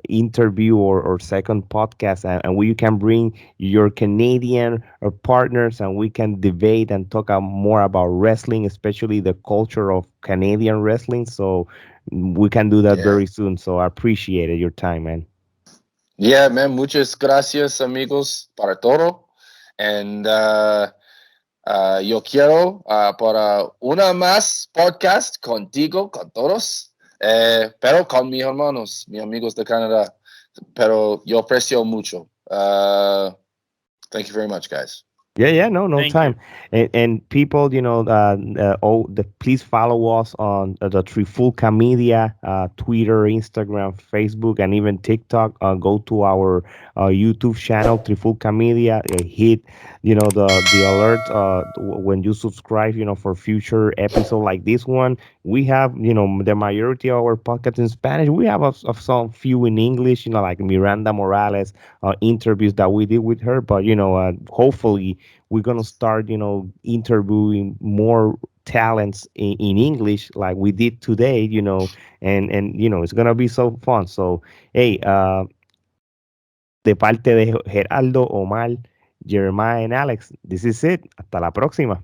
interview or second podcast and we can bring your Canadian partners and we can debate and talk more about wrestling, especially the culture of Canadian wrestling. So we can do that Yeah. very soon. So I appreciate it, your time, man. Yeah, man. Muchas gracias, amigos, para todo. And yo quiero para una más podcast contigo, con todos, pero con mis hermanos, mis amigos de Canadá. Pero yo aprecio mucho. Thank you very much, guys. Yeah, no Thank you. time. And people, please follow us on the Trifulca Media, Twitter, Instagram, Facebook, and even TikTok. Go to our YouTube channel, Trifulca Media. Hit, the alert when you subscribe, for future episode like this one. We have, the majority of our podcasts in Spanish. We have of some few in English, like Miranda Morales interviews that we did with her. But hopefully we're gonna start, interviewing more talents in English like we did today, and it's gonna be so fun. So hey, de parte de Gerardo, Omar, Jeremiah, and Alex, this is it. Hasta la próxima.